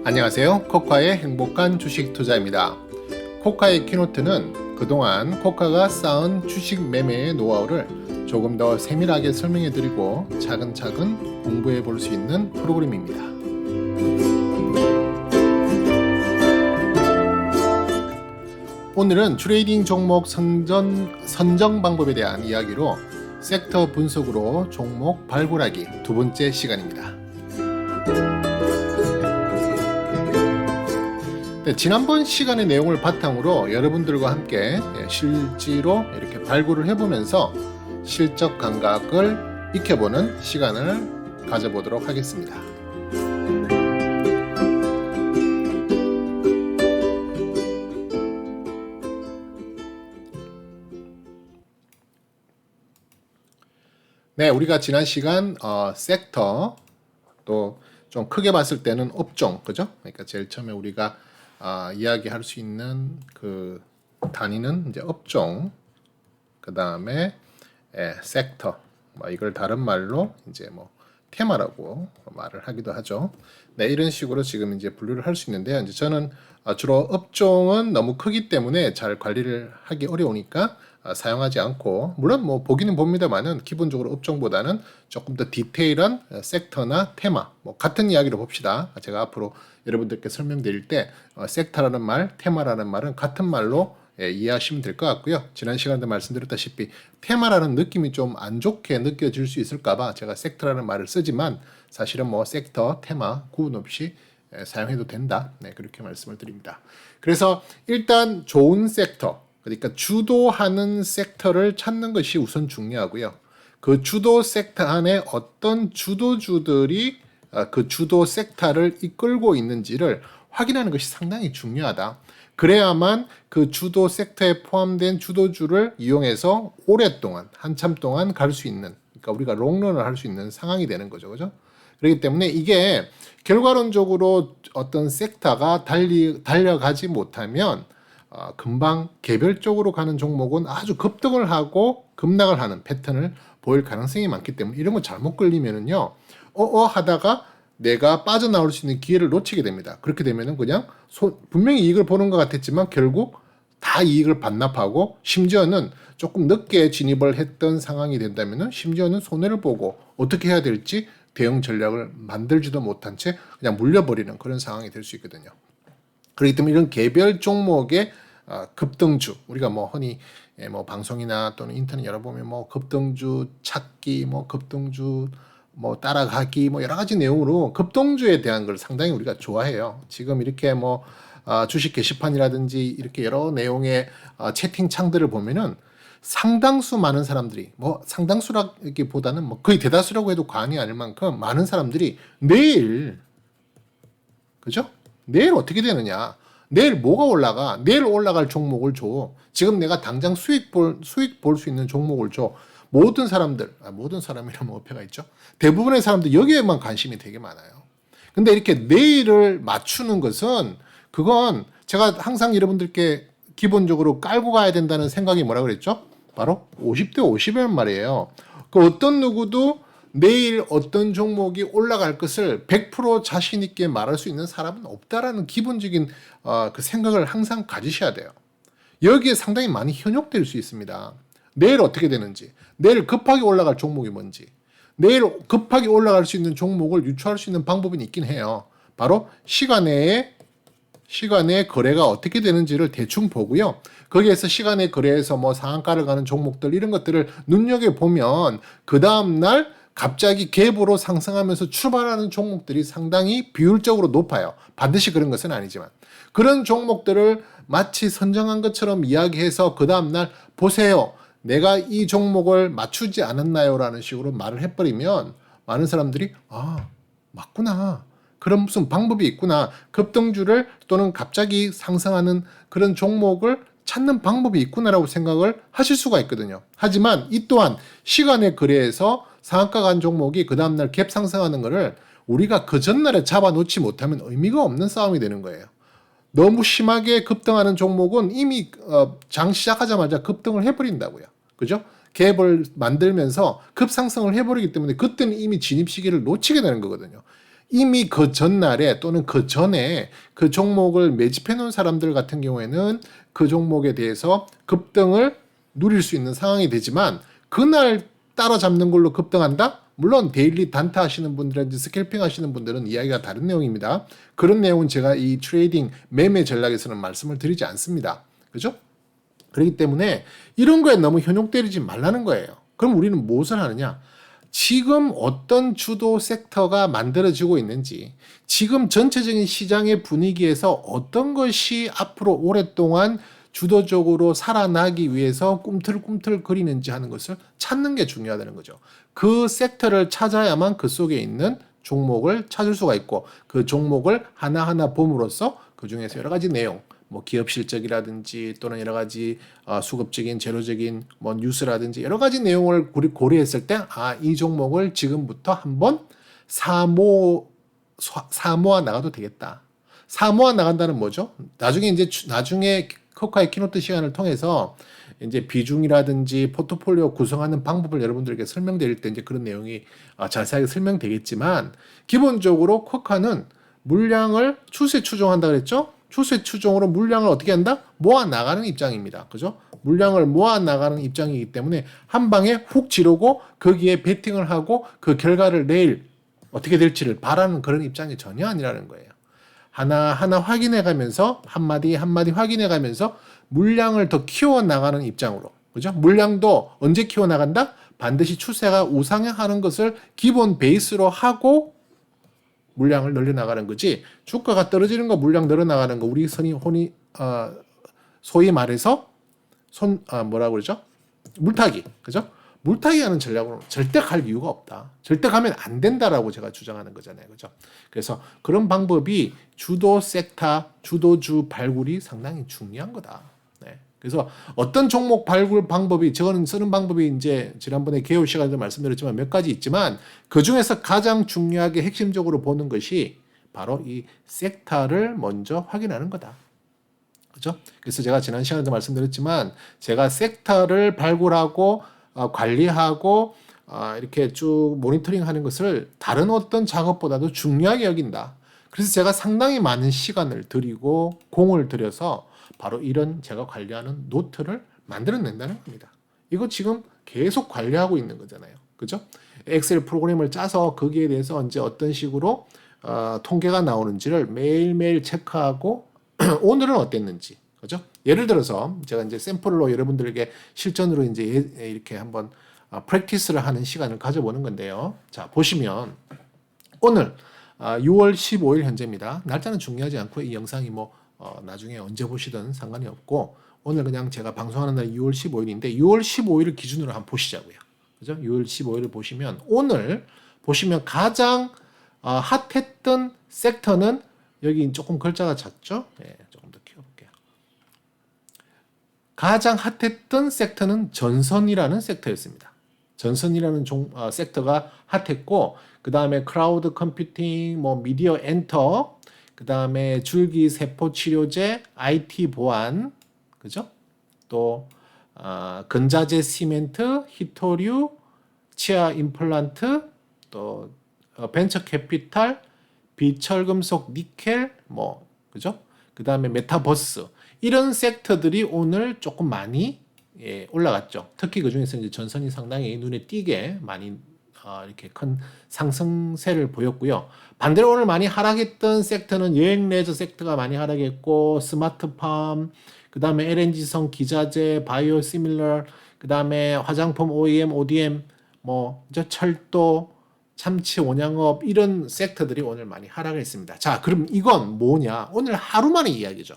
안녕하세요. 코카의 행복한 주식 투자입니다. 코카의 키노트는 그동안 코카가 쌓은 주식 매매의 노하우를 조금 더 세밀하게 설명해드리고 차근차근 공부해 볼 수 있는 프로그램입니다. 오늘은 트레이딩 종목 선정 방법에 대한 이야기로 섹터 분석으로 종목 발굴하기 두 번째 시간입니다. 네, 지난번 시간의 내용을 바탕으로 여러분들과 함께 실제로 이렇게 발굴을 해보면서 실적 감각을 익혀보는 시간을 가져보도록 하겠습니다. 네, 우리가 지난 시간 섹터 또 좀 크게 봤을 때는 업종, 그죠? 그러니까 제일 처음에 우리가 이야기할 수 있는 그 단위는 이제 업종, 그 다음에 섹터, 이걸 다른 말로 이제 테마라고 말을 하기도 하죠. 네, 이런 식으로 지금 이제 분류를 할 수 있는데요. 이제 저는 주로 업종은 너무 크기 때문에 잘 관리를 하기 어려우니까 사용하지 않고, 물론 보기는 봅니다만은 기본적으로 업종보다는 조금 더 디테일한 섹터나 테마, 같은 이야기로 봅시다. 제가 앞으로 여러분들께 설명드릴 때 섹터라는 말, 테마라는 말은 같은 말로 이해하시면 될 것 같고요. 지난 시간에도 말씀드렸다시피 테마라는 느낌이 좀 안 좋게 느껴질 수 있을까봐 제가 섹터라는 말을 쓰지만 사실은 섹터, 테마 구분 없이 사용해도 된다. 네, 그렇게 말씀을 드립니다. 그래서 일단 좋은 섹터, 그러니까 주도하는 섹터를 찾는 것이 우선 중요하고요. 그 주도 섹터 안에 어떤 주도주들이 그 주도 섹터를 이끌고 있는지를 확인하는 것이 상당히 중요하다. 그래야만 그 주도 섹터에 포함된 주도주를 이용해서 오랫동안, 한참 동안 갈 수 있는, 그러니까 우리가 롱런을 할 수 있는 상황이 되는 거죠. 그죠? 그렇기 때문에 이게 결과론적으로 어떤 섹터가 달려가지 못하면 금방 개별적으로 가는 종목은 아주 급등을 하고 급락을 하는 패턴을 보일 가능성이 많기 때문에 이런 거 잘못 걸리면은요, 하다가 내가 빠져나올 수 있는 기회를 놓치게 됩니다. 그렇게 되면은 그냥 분명히 이익을 보는 것 같았지만 결국 다 이익을 반납하고 심지어는 조금 늦게 진입을 했던 상황이 된다면은 심지어는 손해를 보고 어떻게 해야 될지 대응 전략을 만들지도 못한 채 그냥 물려버리는 그런 상황이 될 수 있거든요. 그렇기 때문에 이런 개별 종목의 급등주, 우리가 흔히 방송이나 또는 인터넷 열어보면 급등주 찾기, 급등주 따라가기, 여러 가지 내용으로 급등주에 대한 걸 상당히 우리가 좋아해요. 지금 이렇게 주식 게시판이라든지 이렇게 여러 내용의 채팅창들을 보면은 상당수 많은 사람들이, 상당수라기보다는 거의 대다수라고 해도 과언이 아닐 만큼 많은 사람들이 내일, 그죠? 내일 어떻게 되느냐? 내일 뭐가 올라가? 내일 올라갈 종목을 줘. 지금 내가 당장 수익 볼 수 있는 종목을 줘. 모든 사람이라면 어폐가 있죠. 대부분의 사람들 여기에만 관심이 되게 많아요. 근데 이렇게 내일을 맞추는 것은, 그건 제가 항상 여러분들께 기본적으로 깔고 가야 된다는 생각이 뭐라 그랬죠? 바로 50대 50이란 말이에요. 그 어떤 누구도 내일 어떤 종목이 올라갈 것을 100% 자신 있게 말할 수 있는 사람은 없다라는 기본적인 그 생각을 항상 가지셔야 돼요. 여기에 상당히 많이 현혹될 수 있습니다. 내일 어떻게 되는지, 내일 급하게 올라갈 종목이 뭔지, 내일 급하게 올라갈 수 있는 종목을 유추할 수 있는 방법이 있긴 해요. 바로 시간에 거래가 어떻게 되는지를 대충 보고요. 거기에서 시간에 거래해서 상한가를 가는 종목들, 이런 것들을 눈여겨보면 그 다음날 갑자기 갭으로 상승하면서 출발하는 종목들이 상당히 비율적으로 높아요. 반드시 그런 것은 아니지만. 그런 종목들을 마치 선정한 것처럼 이야기해서 그 다음날 보세요, 내가 이 종목을 맞추지 않았나요? 라는 식으로 말을 해버리면 많은 사람들이 맞구나, 그런 무슨 방법이 있구나, 급등주를 또는 갑자기 상승하는 그런 종목을 찾는 방법이 있구나라고 생각을 하실 수가 있거든요. 하지만 이 또한 시간에 거래해서 상한가 간 종목이 그 다음날 갭 상승하는 거를 우리가 그 전날에 잡아놓지 못하면 의미가 없는 싸움이 되는 거예요. 너무 심하게 급등하는 종목은 이미 장 시작하자마자 급등을 해버린다고요. 그죠? 갭을 만들면서 급상승을 해버리기 때문에 그때는 이미 진입 시기를 놓치게 되는 거거든요. 이미 그 전날에 또는 그 전에 그 종목을 매집해 놓은 사람들 같은 경우에는 그 종목에 대해서 급등을 누릴 수 있는 상황이 되지만 그날 따라잡는 걸로 급등한다? 물론 데일리 단타 하시는 분들이나 스캘핑 하시는 분들은 이야기가 다른 내용입니다. 그런 내용은 제가 이 트레이딩 매매 전략에서는 말씀을 드리지 않습니다. 그죠? 그렇기 때문에 이런 거에 너무 현혹되지 말라는 거예요. 그럼 우리는 무엇을 하느냐? 지금 어떤 주도 섹터가 만들어지고 있는지, 지금 전체적인 시장의 분위기에서 어떤 것이 앞으로 오랫동안 주도적으로 살아나기 위해서 꿈틀꿈틀 거리는지 하는 것을 찾는 게 중요하다는 거죠. 그 섹터를 찾아야만 그 속에 있는 종목을 찾을 수가 있고, 그 종목을 하나하나 봄으로써 그 중에서 여러 가지 내용, 뭐 기업 실적이라든지 또는 여러 가지 수급적인 재료적인 뭐 뉴스라든지 여러 가지 내용을 고려했을 때 이 종목을 지금부터 한번 사모아 나가도 되겠다. 사모아 나간다는 뭐죠? 나중에 코카의 키노트 시간을 통해서 이제 비중이라든지 포트폴리오 구성하는 방법을 여러분들에게 설명드릴 때 이제 그런 내용이 자세하게 설명되겠지만, 기본적으로 코카는 물량을 추세 추종한다 그랬죠? 추세 추종으로 물량을 어떻게 한다? 모아 나가는 입장입니다. 그죠? 물량을 모아 나가는 입장이기 때문에 한 방에 훅 지르고 거기에 베팅을 하고 그 결과를 내일 어떻게 될지를 바라는 그런 입장이 전혀 아니라는 거예요. 하나하나 확인해 가면서 한마디 한마디 확인해 가면서 물량을 더 키워 나가는 입장으로. 그죠? 물량도 언제 키워 나간다? 반드시 추세가 우상향하는 것을 기본 베이스로 하고 물량을 늘려나가는 거지, 주가가 떨어지는 거 물량 늘어나가는 거 우리 소위 말해서 뭐라고 그러죠? 물타기. 그죠? 물타기 하는 전략으로 절대 갈 이유가 없다. 절대 가면 안 된다라고 제가 주장하는 거잖아요. 그죠? 그래서 그런 방법이 주도 섹터, 주도주 발굴이 상당히 중요한 거다. 네. 그래서 어떤 종목 발굴 방법이, 저는 쓰는 방법이 이제 지난번에 개요 시간에도 말씀드렸지만 몇 가지 있지만, 그 중에서 가장 중요하게 핵심적으로 보는 것이 바로 이 섹터를 먼저 확인하는 거다. 그죠? 그래서 제가 지난 시간에도 말씀드렸지만, 제가 섹터를 발굴하고 관리하고 이렇게 쭉 모니터링 하는 것을 다른 어떤 작업보다도 중요하게 여긴다. 그래서 제가 상당히 많은 시간을 들이고 공을 들여서 바로 이런 제가 관리하는 노트를 만들어낸다는 겁니다. 이거 지금 계속 관리하고 있는 거잖아요. 그죠? 엑셀 프로그램을 짜서 거기에 대해서 이제 어떤 식으로 통계가 나오는지를 매일매일 체크하고 오늘은 어땠는지. 그죠? 예를 들어서 제가 이제 샘플로 여러분들에게 실전으로 이제 이렇게 한번 프랙티스를 하는 시간을 가져보는 건데요. 자, 보시면 오늘 6월 15일 현재입니다. 날짜는 중요하지 않고 이 영상이 뭐 나중에 언제 보시든 상관이 없고, 오늘 그냥 제가 방송하는 날 6월 15일인데 6월 15일을 기준으로 한번 보시자고요. 그죠? 6월 15일을 보시면 오늘 보시면 가장 핫했던 섹터는, 여기 조금 글자가 작죠? 네, 조금 더 키워볼게요. 가장 핫했던 섹터는 전선이라는 섹터였습니다. 전선이라는 섹터가 핫했고, 그 다음에 클라우드 컴퓨팅, 뭐 미디어 엔터, 그 다음에 줄기 세포 치료제, IT 보안, 그죠? 또 근자재 시멘트, 히토류, 치아 임플란트, 또 벤처 캐피탈, 비철금속 니켈, 뭐 그죠? 그 다음에 메타버스, 이런 섹터들이 오늘 조금 많이 올라갔죠. 특히 그 중에서 이제 전선이 상당히 눈에 띄게 많이 이렇게 큰 상승세를 보였고요. 반대로 오늘 많이 하락했던 섹터는 여행 레저 섹터가 많이 하락했고, 스마트팜, 그 다음에 LNG성 기자재, 바이오 시밀러, 그 다음에 화장품 OEM, ODM, 뭐 철도, 참치 온양업, 이런 섹터들이 오늘 많이 하락했습니다. 자, 그럼 이건 뭐냐? 오늘 하루만의 이야기죠.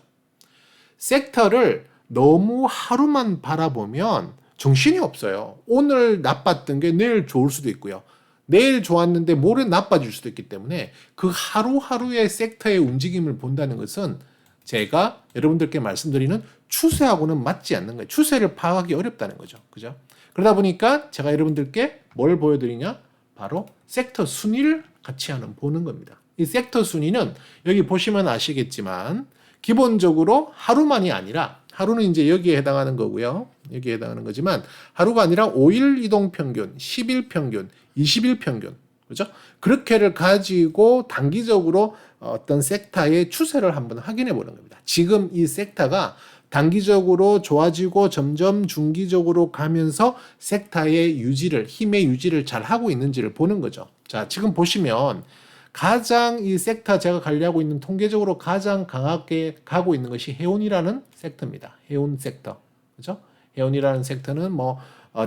섹터를 너무 하루만 바라보면 정신이 없어요. 오늘 나빴던 게 내일 좋을 수도 있고요. 내일 좋았는데 모레 나빠질 수도 있기 때문에 그 하루하루의 섹터의 움직임을 본다는 것은 제가 여러분들께 말씀드리는 추세하고는 맞지 않는 거예요. 추세를 파악하기 어렵다는 거죠. 그죠? 그러다 보니까 제가 여러분들께 뭘 보여드리냐? 바로 섹터 순위를 같이 보는 겁니다. 이 섹터 순위는 여기 보시면 아시겠지만 기본적으로 하루만이 아니라, 하루는 이제 여기에 해당하는 거고요. 여기에 해당하는 거지만 하루가 아니라 5일 이동 평균, 10일 평균, 20일 평균, 그죠? 그렇게를 가지고 단기적으로 어떤 섹터의 추세를 한번 확인해 보는 겁니다. 지금 이 섹터가 단기적으로 좋아지고 점점 중기적으로 가면서 섹터의 유지를, 힘의 유지를 잘 하고 있는지를 보는 거죠. 자, 지금 보시면 가장 이 섹터 제가 관리하고 있는 통계적으로 가장 강하게 가고 있는 것이 해운이라는 섹터입니다. 해운 섹터. 그죠? 해운이라는 섹터는 뭐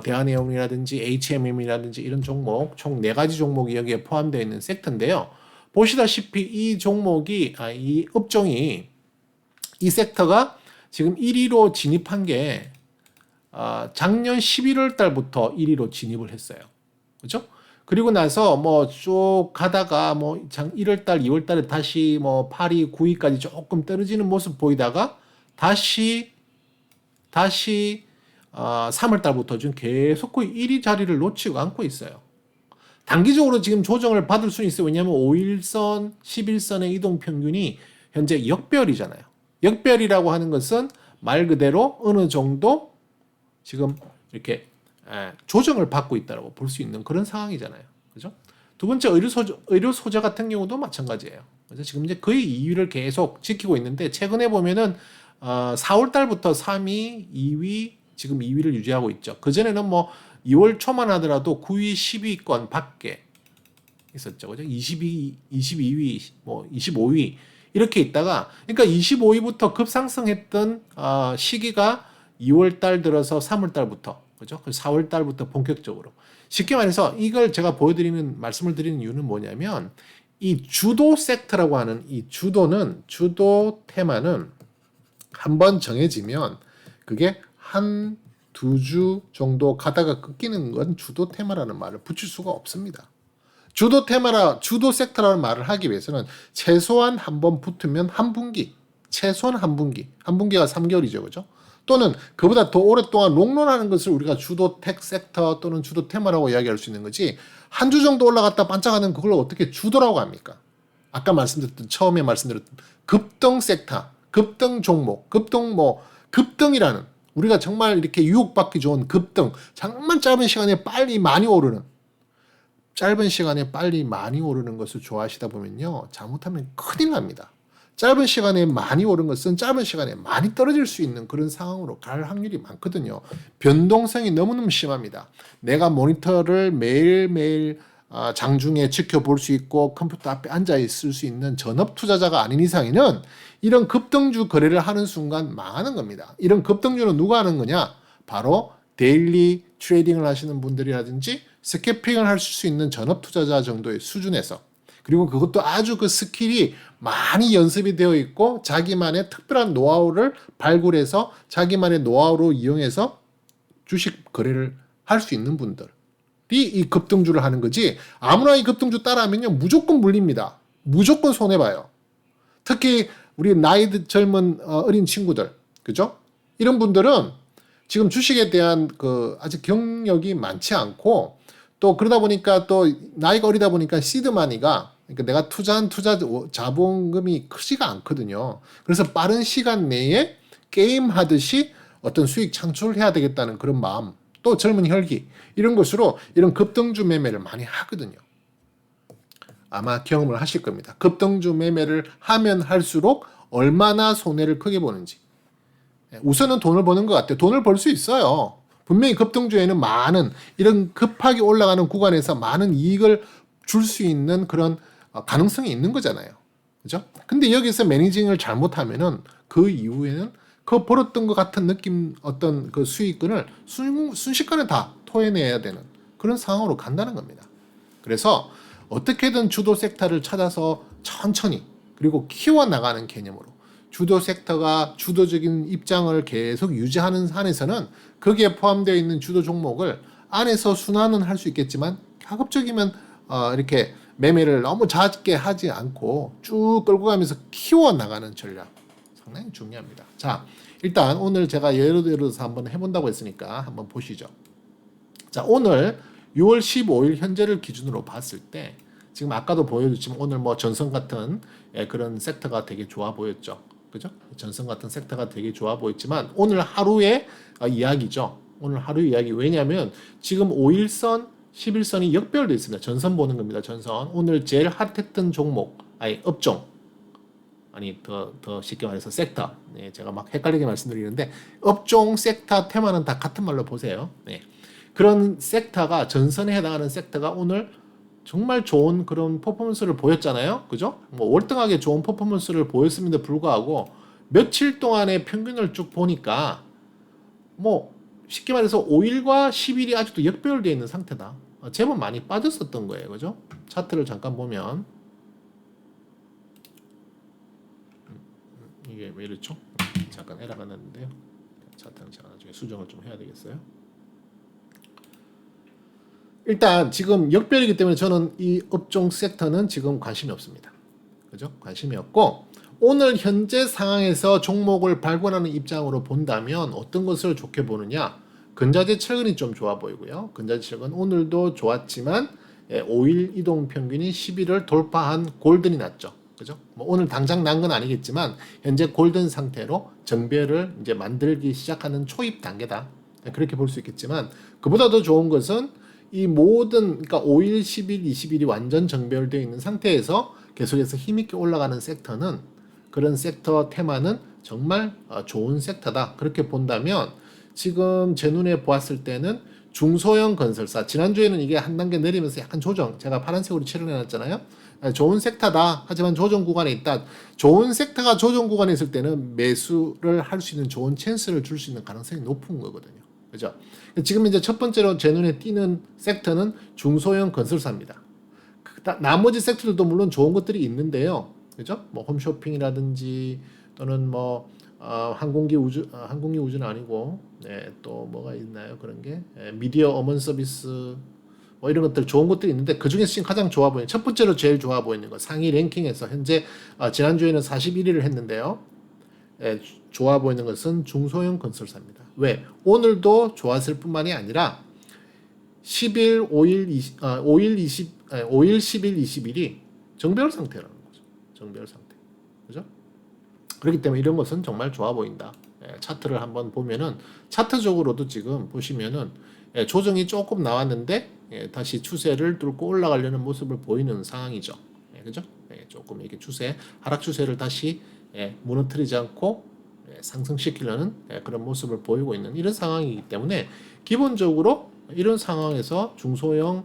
대한해운이라든지 HMM이라든지 이런 종목 총 4가지 종목이 여기에 포함되어 있는 섹터인데요. 보시다시피 이 종목이 이 업종이 이 섹터가 지금 1위로 진입한 게 작년 11월 달부터 1위로 진입을 했어요. 그죠? 그리고 나서 뭐 쭉 가다가 뭐 1월 달, 2월 달에 다시 뭐 8위, 9위까지 조금 떨어지는 모습 보이다가 다시 3월 달부터 지금 계속 거의 1위 자리를 놓치고 않고 있어요. 단기적으로 지금 조정을 받을 수 있어요. 왜냐하면 5일선, 11선의 이동 평균이 현재 역별이잖아요. 역별이라고 하는 것은 말 그대로 어느 정도 지금 이렇게 조정을 받고 있다고 볼 수 있는 그런 상황이잖아요. 그죠? 두 번째 의료 소재 같은 경우도 마찬가지예요. 그래서 지금 이제 거의 2위를 계속 지키고 있는데 최근에 보면은 4월 달부터 3위, 2위, 지금 2위를 유지하고 있죠. 그 전에는 뭐 2월 초만 하더라도 9위, 10위권 밖에 있었죠. 그죠? 22위, 뭐 25위 이렇게 있다가 그러니까 25위부터 급상승했던 시기가 2월 달 들어서 3월 달부터 그죠? 4월 달부터 본격적으로 쉽게 말해서 이걸 제가 말씀을 드리는 이유는 뭐냐면 이 주도 섹터라고 하는 이 주도 테마는 한번 정해지면 그게 한 두 주 정도 가다가 끊기는 건 주도 테마라는 말을 붙일 수가 없습니다. 주도 섹터라는 말을 하기 위해서는 최소한 한 번 붙으면 한 분기, 최소한 한 분기가 3개월이죠, 그죠? 또는 그보다 더 오랫동안 롱런하는 것을 우리가 주도 텍 섹터 또는 주도 테마라고 이야기할 수 있는 거지. 한 주 정도 올라갔다 반짝하는 그걸 어떻게 주도라고 합니까? 아까 처음에 말씀드렸던 급등 섹터, 급등 종목, 급등이라는 우리가 정말 이렇게 유혹받기 좋은 급등, 정말 짧은 시간에 빨리 많이 오르는 것을 좋아하시다 보면요. 잘못하면 큰일 납니다. 짧은 시간에 많이 오른 것은 짧은 시간에 많이 떨어질 수 있는 그런 상황으로 갈 확률이 많거든요. 변동성이 너무너무 심합니다. 내가 모니터를 매일매일 장중에 지켜볼 수 있고 컴퓨터 앞에 앉아 있을 수 있는 전업 투자자가 아닌 이상에는 이런 급등주 거래를 하는 순간 망하는 겁니다. 이런 급등주는 누가 하는 거냐? 바로 데일리 트레이딩을 하시는 분들이라든지 스캐핑을 하실 수 있는 전업 투자자 정도의 수준에서 그리고 그것도 아주 그 스킬이 많이 연습이 되어 있고 자기만의 특별한 노하우를 발굴해서 자기만의 노하우로 이용해서 주식 거래를 할 수 있는 분들이 이 급등주를 하는 거지 아무나 이 급등주 따라하면요 무조건 물립니다. 무조건 손해봐요. 특히 우리 나이 젊은 어린 친구들 그죠? 이런 분들은 지금 주식에 대한 아직 경력이 많지 않고 또 그러다 보니까 또 나이가 어리다 보니까 시드마니가 그러니까 내가 투자한 투자 자본금이 크지가 않거든요. 그래서 빠른 시간 내에 게임 하듯이 어떤 수익 창출을 해야 되겠다는 그런 마음, 또 젊은 혈기 이런 것으로 이런 급등주 매매를 많이 하거든요. 아마 경험을 하실 겁니다. 급등주 매매를 하면 할수록 얼마나 손해를 크게 보는지. 우선은 돈을 버는 것 같아요. 돈을 벌 수 있어요. 분명히 급등주에는 많은 이런 급하게 올라가는 구간에서 많은 이익을 줄 수 있는 그런 가능성이 있는 거잖아요. 그죠? 근데 여기서 매니징을 잘못하면은 그 이후에는 그 벌었던 것 같은 느낌 어떤 그 수익금을 순식간에 다 토해내야 되는 그런 상황으로 간다는 겁니다. 그래서 어떻게든 주도 섹터를 찾아서 천천히 그리고 키워나가는 개념으로 주도 섹터가 주도적인 입장을 계속 유지하는 한에서는 거기에 포함되어 있는 주도 종목을 안에서 순환은 할 수 있겠지만 가급적이면 이렇게 매매를 너무 잦게 하지 않고 쭉 끌고 가면서 키워나가는 전략 상당히 중요합니다. 자, 일단 오늘 제가 예를 들어서 한번 해본다고 했으니까 한번 보시죠. 자, 오늘 6월 15일 현재를 기준으로 봤을 때 지금 아까도 보여줬지만 오늘 뭐 전선 같은 그런 섹터가 되게 좋아 보였죠. 그죠? 전선 같은 섹터가 되게 좋아 보였지만 오늘 하루의 이야기죠. 오늘 하루 이야기. 왜냐하면 지금 5일선, 11선이 역배열되어 있습니다. 전선 보는 겁니다. 전선. 오늘 제일 핫했던 종목, 아니 업종, 아니 더 쉽게 말해서 섹터. 네, 제가 막 헷갈리게 말씀드리는데 업종, 섹터, 테마는 다 같은 말로 보세요. 네. 그런 섹터가 전선에 해당하는 섹터가 오늘 정말 좋은 그런 퍼포먼스를 보였잖아요. 그죠? 뭐 월등하게 좋은 퍼포먼스를 보였음에도 불구하고 며칠 동안의 평균을 쭉 보니까 뭐 쉽게 말해서 5일과 10일이 아직도 역배열되어 있는 상태다. 제법 많이 빠졌었던 거예요. 그죠? 차트를 잠깐 보면 이게 왜 이렇죠? 잠깐 에러가 났는데요. 차트는 제가 나중에 수정을 좀 해야 되겠어요. 일단 지금 역별이기 때문에 저는 이 업종 섹터는 지금 관심이 없습니다. 그죠? 관심이 없고 오늘 현재 상황에서 종목을 발굴하는 입장으로 본다면 어떤 것을 좋게 보느냐? 근자재 철근이 좀 좋아 보이고요. 근자재 철근 오늘도 좋았지만 5일 이동 평균이 10일을 돌파한 골든이 났죠. 그죠? 뭐 오늘 당장 난 건 아니겠지만 현재 골든 상태로 정배를 이제 만들기 시작하는 초입 단계다. 그렇게 볼 수 있겠지만 그보다 더 좋은 것은 이 모든 그러니까 5일, 10일, 20일이 완전 정배열되어 있는 상태에서 계속해서 힘있게 올라가는 섹터는 그런 섹터 테마는 정말 좋은 섹터다. 그렇게 본다면 지금 제 눈에 보았을 때는 중소형 건설사 지난주에는 이게 한 단계 내리면서 약간 조정 제가 파란색으로 칠을 해놨잖아요. 좋은 섹터다. 하지만 조정 구간에 있다. 좋은 섹터가 조정 구간에 있을 때는 매수를 할 수 있는 좋은 찬스를 줄 수 있는 가능성이 높은 거거든요. 그죠? 지금 이제 첫 번째로 제 눈에 띄는 sek터는 중소형 건설사입니다. 나머지 섹터들도 물론 좋은 것들이 있는데요. 그죠? 뭐 홈쇼핑이라든지 또는 뭐 항공기 우주는 아니고 네, 또 뭐가 있나요? 그런 게 미디어 어먼 서비스 뭐 이런 것들 좋은 것들이 있는데 그 중에서 지금 가장 좋아 보이는 첫 번째로 제일 좋아 보이는 거 상위 랭킹에서 현재 지난주에는 41위를 했는데요. 좋아 보이는 것은 중소형 건설사입니다. 왜? 오늘도 좋았을 뿐만이 아니라 10일, 5일, 5일, 10일, 20일이 정배열 상태라는 거죠. 정배열 상태. 그죠? 그렇기 때문에 이런 것은 정말 좋아 보인다. 차트를 한번 보면은 차트적으로도 지금 보시면은 조정이 조금 나왔는데 다시 추세를 뚫고 올라가려는 모습을 보이는 상황이죠. 그죠? 조금 이렇게 하락 추세를 다시 무너뜨리지 않고 상승시키려는 그런 모습을 보이고 있는 이런 상황이기 때문에 기본적으로 이런 상황에서 중소형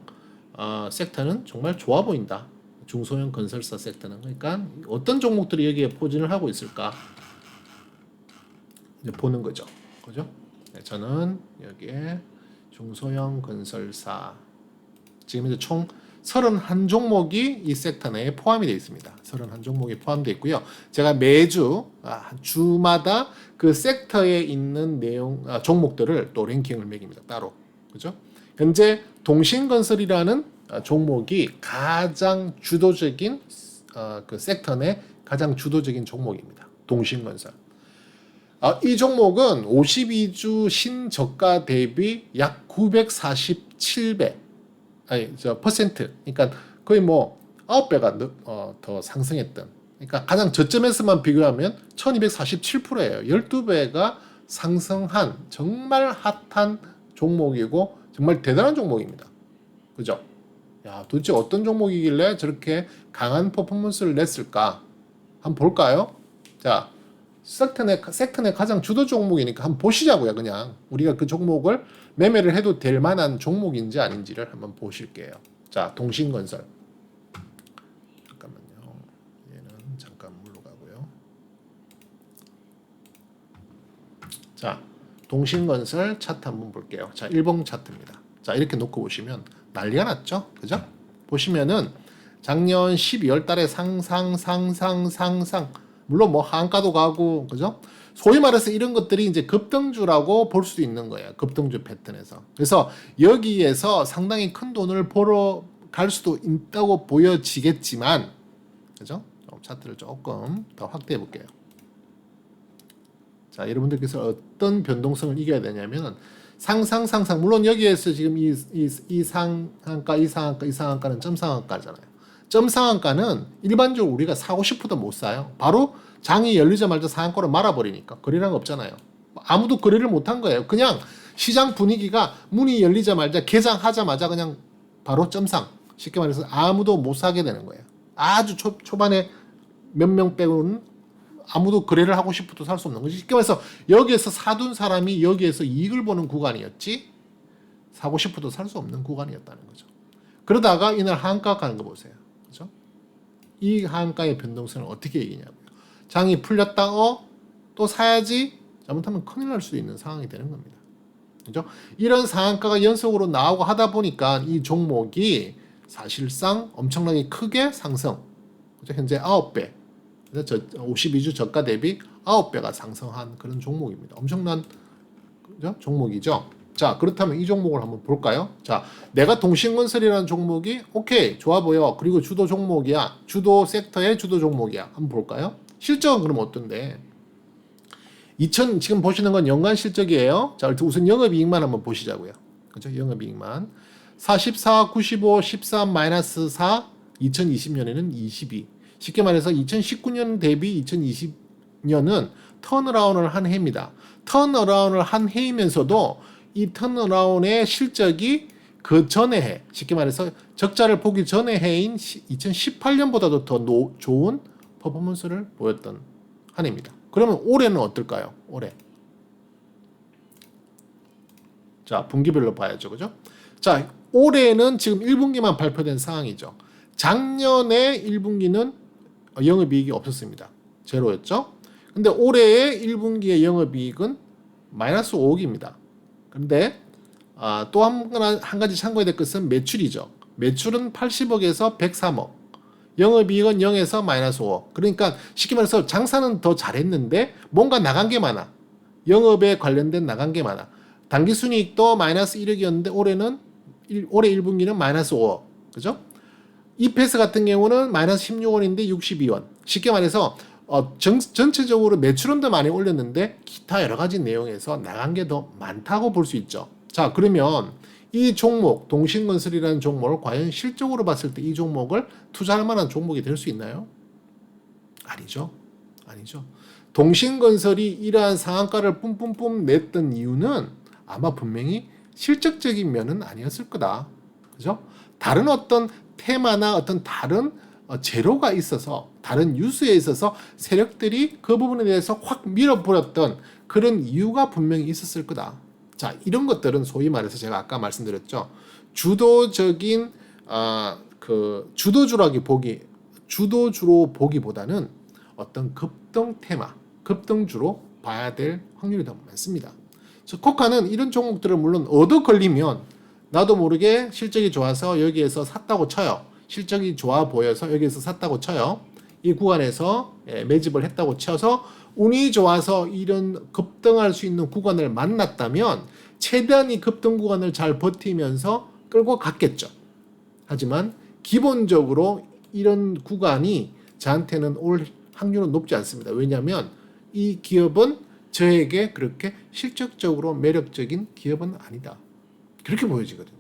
섹터는 정말 좋아 보인다. 중소형 건설사 섹터는 그러니까 어떤 종목들이 여기에 포진을 하고 있을까 이제 보는 거죠. 그죠? 저는 여기에 중소형 건설사 지금 이제 총 31종목이 이 섹터 내에 포함이 되어 있습니다. 31종목이 포함되어 있고요. 제가 매주 주마다 그 섹터에 있는 종목들을 또 랭킹을 매깁니다. 따로. 그죠? 현재 동신건설이라는 종목이 가장 주도적인 그 섹터 내 가장 주도적인 종목입니다. 동신건설. 이 종목은 52주 신저가 대비 약 947배 퍼센트. 그러니까 거의 뭐 9배가 더 상승했던. 그러니까 가장 저점에서만 비교하면 1247%예요. 12배가 상승한 정말 핫한 종목이고 정말 대단한 종목입니다. 그죠? 야, 도대체 어떤 종목이길래 저렇게 강한 퍼포먼스를 냈을까? 한번 볼까요? 자, 섹터 내 가장 주도 종목이니까 한번 보시자고요. 그냥 우리가 그 종목을 매매를 해도 될 만한 종목인지 아닌지를 한번 보실게요. 자, 동신건설. 잠깐만요. 얘는 잠깐 물러가고요. 자, 동신건설 차트 한번 볼게요. 자, 일봉 차트입니다. 자, 이렇게 놓고 보시면 난리가 났죠? 그죠? 보시면은 작년 12월 달에 상상 물론 뭐 한가도 가고 그죠? 소위 말해서 이런 것들이 이제 급등주라고 볼 수도 있는 거예요. 급등주 패턴에서. 그래서 여기에서 상당히 큰 돈을 벌어 갈 수도 있다고 보여지겠지만 그죠? 차트를 조금 더 확대해 볼게요. 자, 여러분들께서 어떤 변동성을 이겨야 되냐면 상상 물론 여기에서 지금 이 상한가는 점상한가잖아요. 점상한가는 일반적으로 우리가 사고 싶어도 못 사요. 바로 장이 열리자마자 상한가로 말아버리니까 거래량 없잖아요. 아무도 거래를 못한 거예요. 그냥 시장 분위기가 문이 열리자마자 개장하자마자 그냥 바로 점상. 쉽게 말해서 아무도 못 사게 되는 거예요. 아주 초반에 몇 명 빼고는 아무도 거래를 하고 싶어도 살 수 없는 거지. 쉽게 말해서 여기에서 사둔 사람이 여기에서 이익을 보는 구간이었지 사고 싶어도 살 수 없는 구간이었다는 거죠. 그러다가 이날 하한가 가는 거 보세요. 그죠? 이 하한가의 변동성을 어떻게 이기냐고요. 장이 풀렸다 또 사야지 잘못하면 큰일 날 수도 있는 상황이 되는 겁니다. 그죠? 이런 상한가가 연속으로 나오고 하다 보니까 이 종목이 사실상 엄청나게 크게 상승. 그죠? 현재 9배. 52주 저가 대비 9배가 상승한 그런 종목입니다. 엄청난 그죠? 종목이죠. 자, 그렇다면 이 종목을 한번 볼까요? 자, 내가 동신건설이라는 종목이 오케이 좋아 보여. 그리고 주도 종목이야. 주도 섹터의 주도 종목이야. 한번 볼까요? 실적은 그럼 어떤데? 지금 보시는 건 연간 실적이에요. 자, 우선 영업이익만 한번 보시자고요. 그죠? 영업이익만 44, 95, 13, 마이너스 4, 2020년에는 22. 쉽게 말해서 2019년 대비 2020년은 턴어라운드를 한 해입니다. 턴어라운드를 한 해이면서도 이 턴어라운드의 실적이 그 전에 해, 쉽게 말해서 적자를 보기 전의 해인 2018년보다도 더 좋은 퍼포먼스를 보였던 한 해입니다. 그러면 올해는 어떨까요? 올해. 자, 분기별로 봐야죠. 그죠? 자, 올해는 지금 1분기만 발표된 상황이죠. 작년에 1분기는 영업이익이 없었습니다. 제로였죠. 근데 올해의 1분기의 영업이익은 마이너스 5억입니다. 그런데 또 한 가지 참고해야 될 것은 매출이죠. 매출은 80억에서 103억. 영업이익은 0에서 마이너스 5억. 그러니까 쉽게 말해서 장사는 더 잘했는데 뭔가 나간 게 많아. 영업에 관련된 나간 게 많아. 당기순이익도 마이너스 1억이었는데 올해 1분기는 마이너스 5억. 그죠? EPS 같은 경우는 마이너스 16원인데 62원. 쉽게 말해서 전체적으로 매출은 더 많이 올렸는데 기타 여러 가지 내용에서 나간 게 더 많다고 볼 수 있죠. 자, 그러면 이 종목, 동신건설이라는 종목을 과연 실적으로 봤을 때 이 종목을 투자할 만한 종목이 될 수 있나요? 아니죠. 아니죠. 동신건설이 이러한 상한가를 뿜뿜뿜 냈던 이유는 아마 분명히 실적적인 면은 아니었을 거다. 그죠? 다른 어떤 테마나 어떤 다른 재료가 있어서 다른 뉴스에 있어서 세력들이 그 부분에 대해서 확 밀어버렸던 그런 이유가 분명히 있었을 거다. 자, 이런 것들은 소위 말해서 제가 아까 말씀드렸죠. 주도적인 주도주로 보기보다는 어떤 급등 테마, 급등주로 봐야 될 확률이 더 많습니다. 코카는 이런 종목들을 물론 얻어 걸리면 나도 모르게 실적이 좋아서 여기에서 샀다고 쳐요. 실적이 좋아 보여서 여기에서 샀다고 쳐요. 이 구간에서 매집을 했다고 쳐서 운이 좋아서 이런 급등할 수 있는 구간을 만났다면 최대한 이 급등 구간을 잘 버티면서 끌고 갔겠죠. 하지만 기본적으로 이런 구간이 저한테는 올 확률은 높지 않습니다. 왜냐하면 이 기업은 저에게 그렇게 실적적으로 매력적인 기업은 아니다. 그렇게 보여지거든요.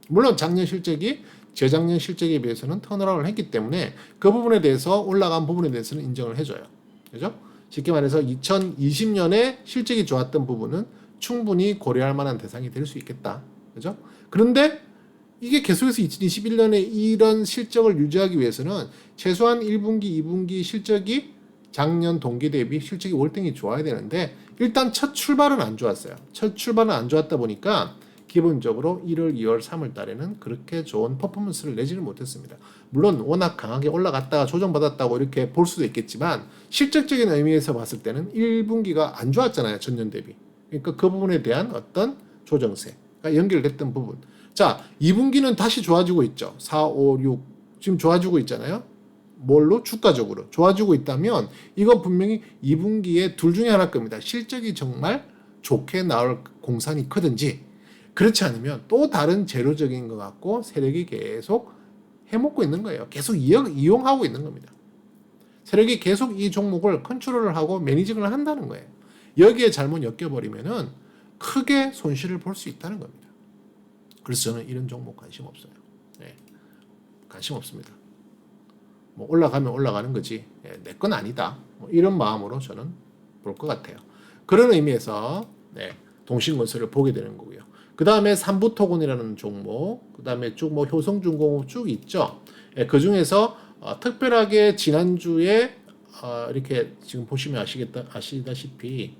물론 작년 실적이 재작년 실적에 비해서는 턴어라운드를 했기 때문에 그 부분에 대해서 올라간 부분에 대해서는 인정을 해줘요. 그죠? 쉽게 말해서 2020년에 실적이 좋았던 부분은 충분히 고려할 만한 대상이 될 수 있겠다. 그죠? 그런데 이게 계속해서 2021년에 이런 실적을 유지하기 위해서는 최소한 1분기, 2분기 실적이 작년 동기 대비 실적이 월등히 좋아야 되는데 일단 첫 출발은 안 좋았어요. 첫 출발은 안 좋았다 보니까 기본적으로 1월, 2월, 3월 달에는 그렇게 좋은 퍼포먼스를 내지는 못했습니다. 물론 워낙 강하게 올라갔다가 조정받았다고 이렇게 볼 수도 있겠지만 실질적인 의미에서 봤을 때는 1분기가 안 좋았잖아요. 전년 대비. 그러니까 그 부분에 대한 어떤 조정세가 연결됐던 부분. 자, 2분기는 다시 좋아지고 있죠. 4, 5, 6 지금 좋아지고 있잖아요. 뭘로? 주가적으로 좋아지고 있다면 이거 분명히 2분기에 둘 중에 하나일 겁니다. 실적이 정말 좋게 나올 공산이 크든지 그렇지 않으면 또 다른 재료적인 것 같고 세력이 계속 해먹고 있는 거예요. 계속 이용하고 있는 겁니다. 세력이 계속 이 종목을 컨트롤을 하고 매니징을 한다는 거예요. 여기에 잘못 엮여버리면은 크게 손실을 볼 수 있다는 겁니다. 그래서 저는 이런 종목 관심 없어요. 네. 관심 없습니다. 뭐 올라가면 올라가는 거지. 내 건 아니다. 뭐 이런 마음으로 저는 볼 것 같아요. 그런 의미에서 동신건설을 보게 되는 거고요. 그 다음에 삼부토건이라는 종목, 그 다음에 쭉 뭐 효성중공업 쭉 있죠. 예, 그 중에서 특별하게 지난주에 이렇게 지금 보시면 아시다시피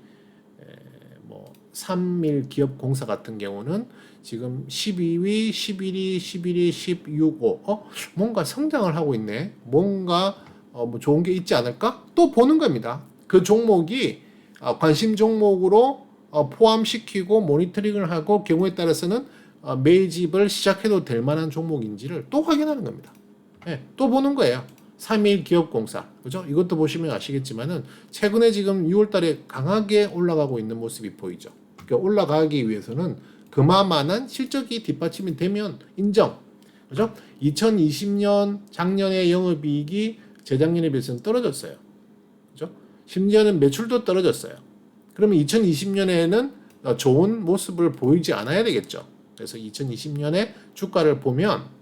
뭐 삼밀기업공사 같은 경우는 지금 12위, 11위, 11위, 16, 5 뭔가 성장을 하고 있네. 뭔가 뭐 좋은 게 있지 않을까? 또 보는 겁니다. 그 종목이 관심 종목으로 포함시키고 모니터링을 하고 경우에 따라서는 매집을 시작해도 될 만한 종목인지를 또 확인하는 겁니다. 네, 또 보는 거예요. 3일 기업공사. 그죠? 이것도 보시면 아시겠지만은 최근에 지금 6월 달에 강하게 올라가고 있는 모습이 보이죠. 그러니까 올라가기 위해서는 그만한 실적이 뒷받침이 되면 인정. 그죠? 2020년 작년에 영업이익이 재작년에 비해서는 떨어졌어요. 그죠? 심지어는 매출도 떨어졌어요. 그러면 2020년에는 좋은 모습을 보이지 않아야 되겠죠. 그래서 2020년에 주가를 보면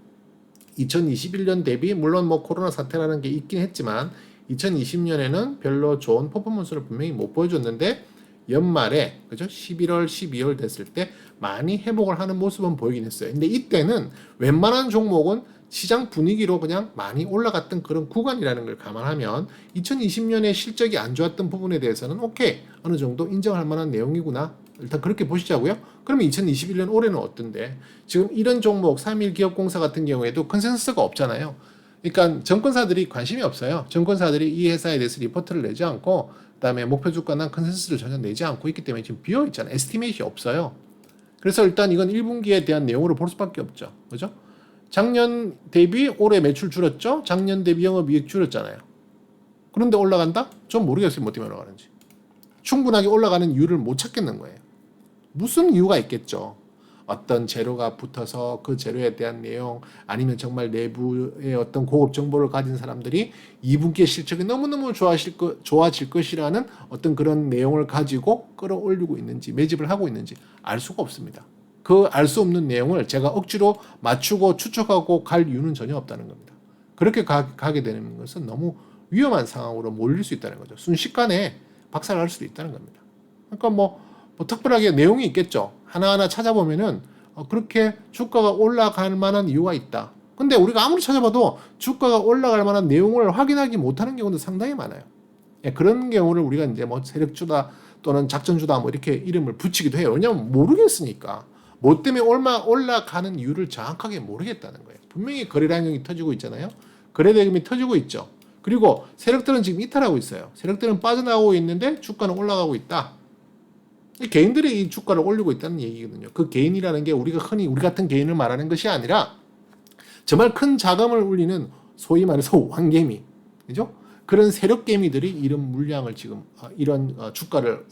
2021년 대비 물론 뭐 코로나 사태라는 게 있긴 했지만 2020년에는 별로 좋은 퍼포먼스를 분명히 못 보여줬는데 연말에 그죠? 11월, 12월 됐을 때 많이 회복을 하는 모습은 보이긴 했어요. 근데 이때는 웬만한 종목은 시장 분위기로 그냥 많이 올라갔던 그런 구간이라는 걸 감안하면 2020년에 실적이 안 좋았던 부분에 대해서는 오케이 어느 정도 인정할 만한 내용이구나. 일단 그렇게 보시자고요. 그러면 2021년 올해는 어떤데? 지금 이런 종목 3일기업공사 같은 경우에도 컨센서스가 없잖아요. 그러니까 정권사들이 관심이 없어요. 정권사들이 이 회사에 대해서 리포트를 내지 않고 그다음에 목표 주가나 컨센서스를 전혀 내지 않고 있기 때문에 지금 비어 있잖아요. 에스티메이트이 없어요. 그래서 일단 이건 1분기에 대한 내용으로 볼 수밖에 없죠. 그죠? 작년 대비 올해 매출 줄었죠? 작년 대비 영업이익 줄었잖아요. 그런데 올라간다? 좀 모르겠어요. 뭐 때문에 올라가는지. 충분하게 올라가는 이유를 못 찾겠는 거예요. 무슨 이유가 있겠죠. 어떤 재료가 붙어서 그 재료에 대한 내용 아니면 정말 내부의 어떤 고급 정보를 가진 사람들이 2분기의 실적이 너무너무 좋아질 것이라는 어떤 그런 내용을 가지고 끌어올리고 있는지 매집을 하고 있는지 알 수가 없습니다. 그 알 수 없는 내용을 제가 억지로 맞추고 추측하고 갈 이유는 전혀 없다는 겁니다. 그렇게 가게 되는 것은 너무 위험한 상황으로 몰릴 수 있다는 거죠. 순식간에 박살날 수도 있다는 겁니다. 그러니까 뭐 특별하게 내용이 있겠죠. 하나하나 찾아보면은 그렇게 주가가 올라갈 만한 이유가 있다. 근데 우리가 아무리 찾아봐도 주가가 올라갈 만한 내용을 확인하지 못하는 경우도 상당히 많아요. 예, 그런 경우를 우리가 이제 뭐 세력주다 또는 작전주다 뭐 이렇게 이름을 붙이기도 해요. 왜냐면 모르겠으니까. 뭐 때문에 올라가는 이유를 정확하게 모르겠다는 거예요. 분명히 거래량이 터지고 있잖아요. 거래대금이 터지고 있죠. 그리고 세력들은 지금 이탈하고 있어요. 세력들은 빠져나오고 있는데 주가는 올라가고 있다. 개인들이 이 주가를 올리고 있다는 얘기거든요. 그 개인이라는 게 우리가 흔히 우리 같은 개인을 말하는 것이 아니라 정말 큰 자금을 울리는 소위 말해서 왕개미, 그죠? 그런 세력개미들이 이런 물량을 지금 이런 주가를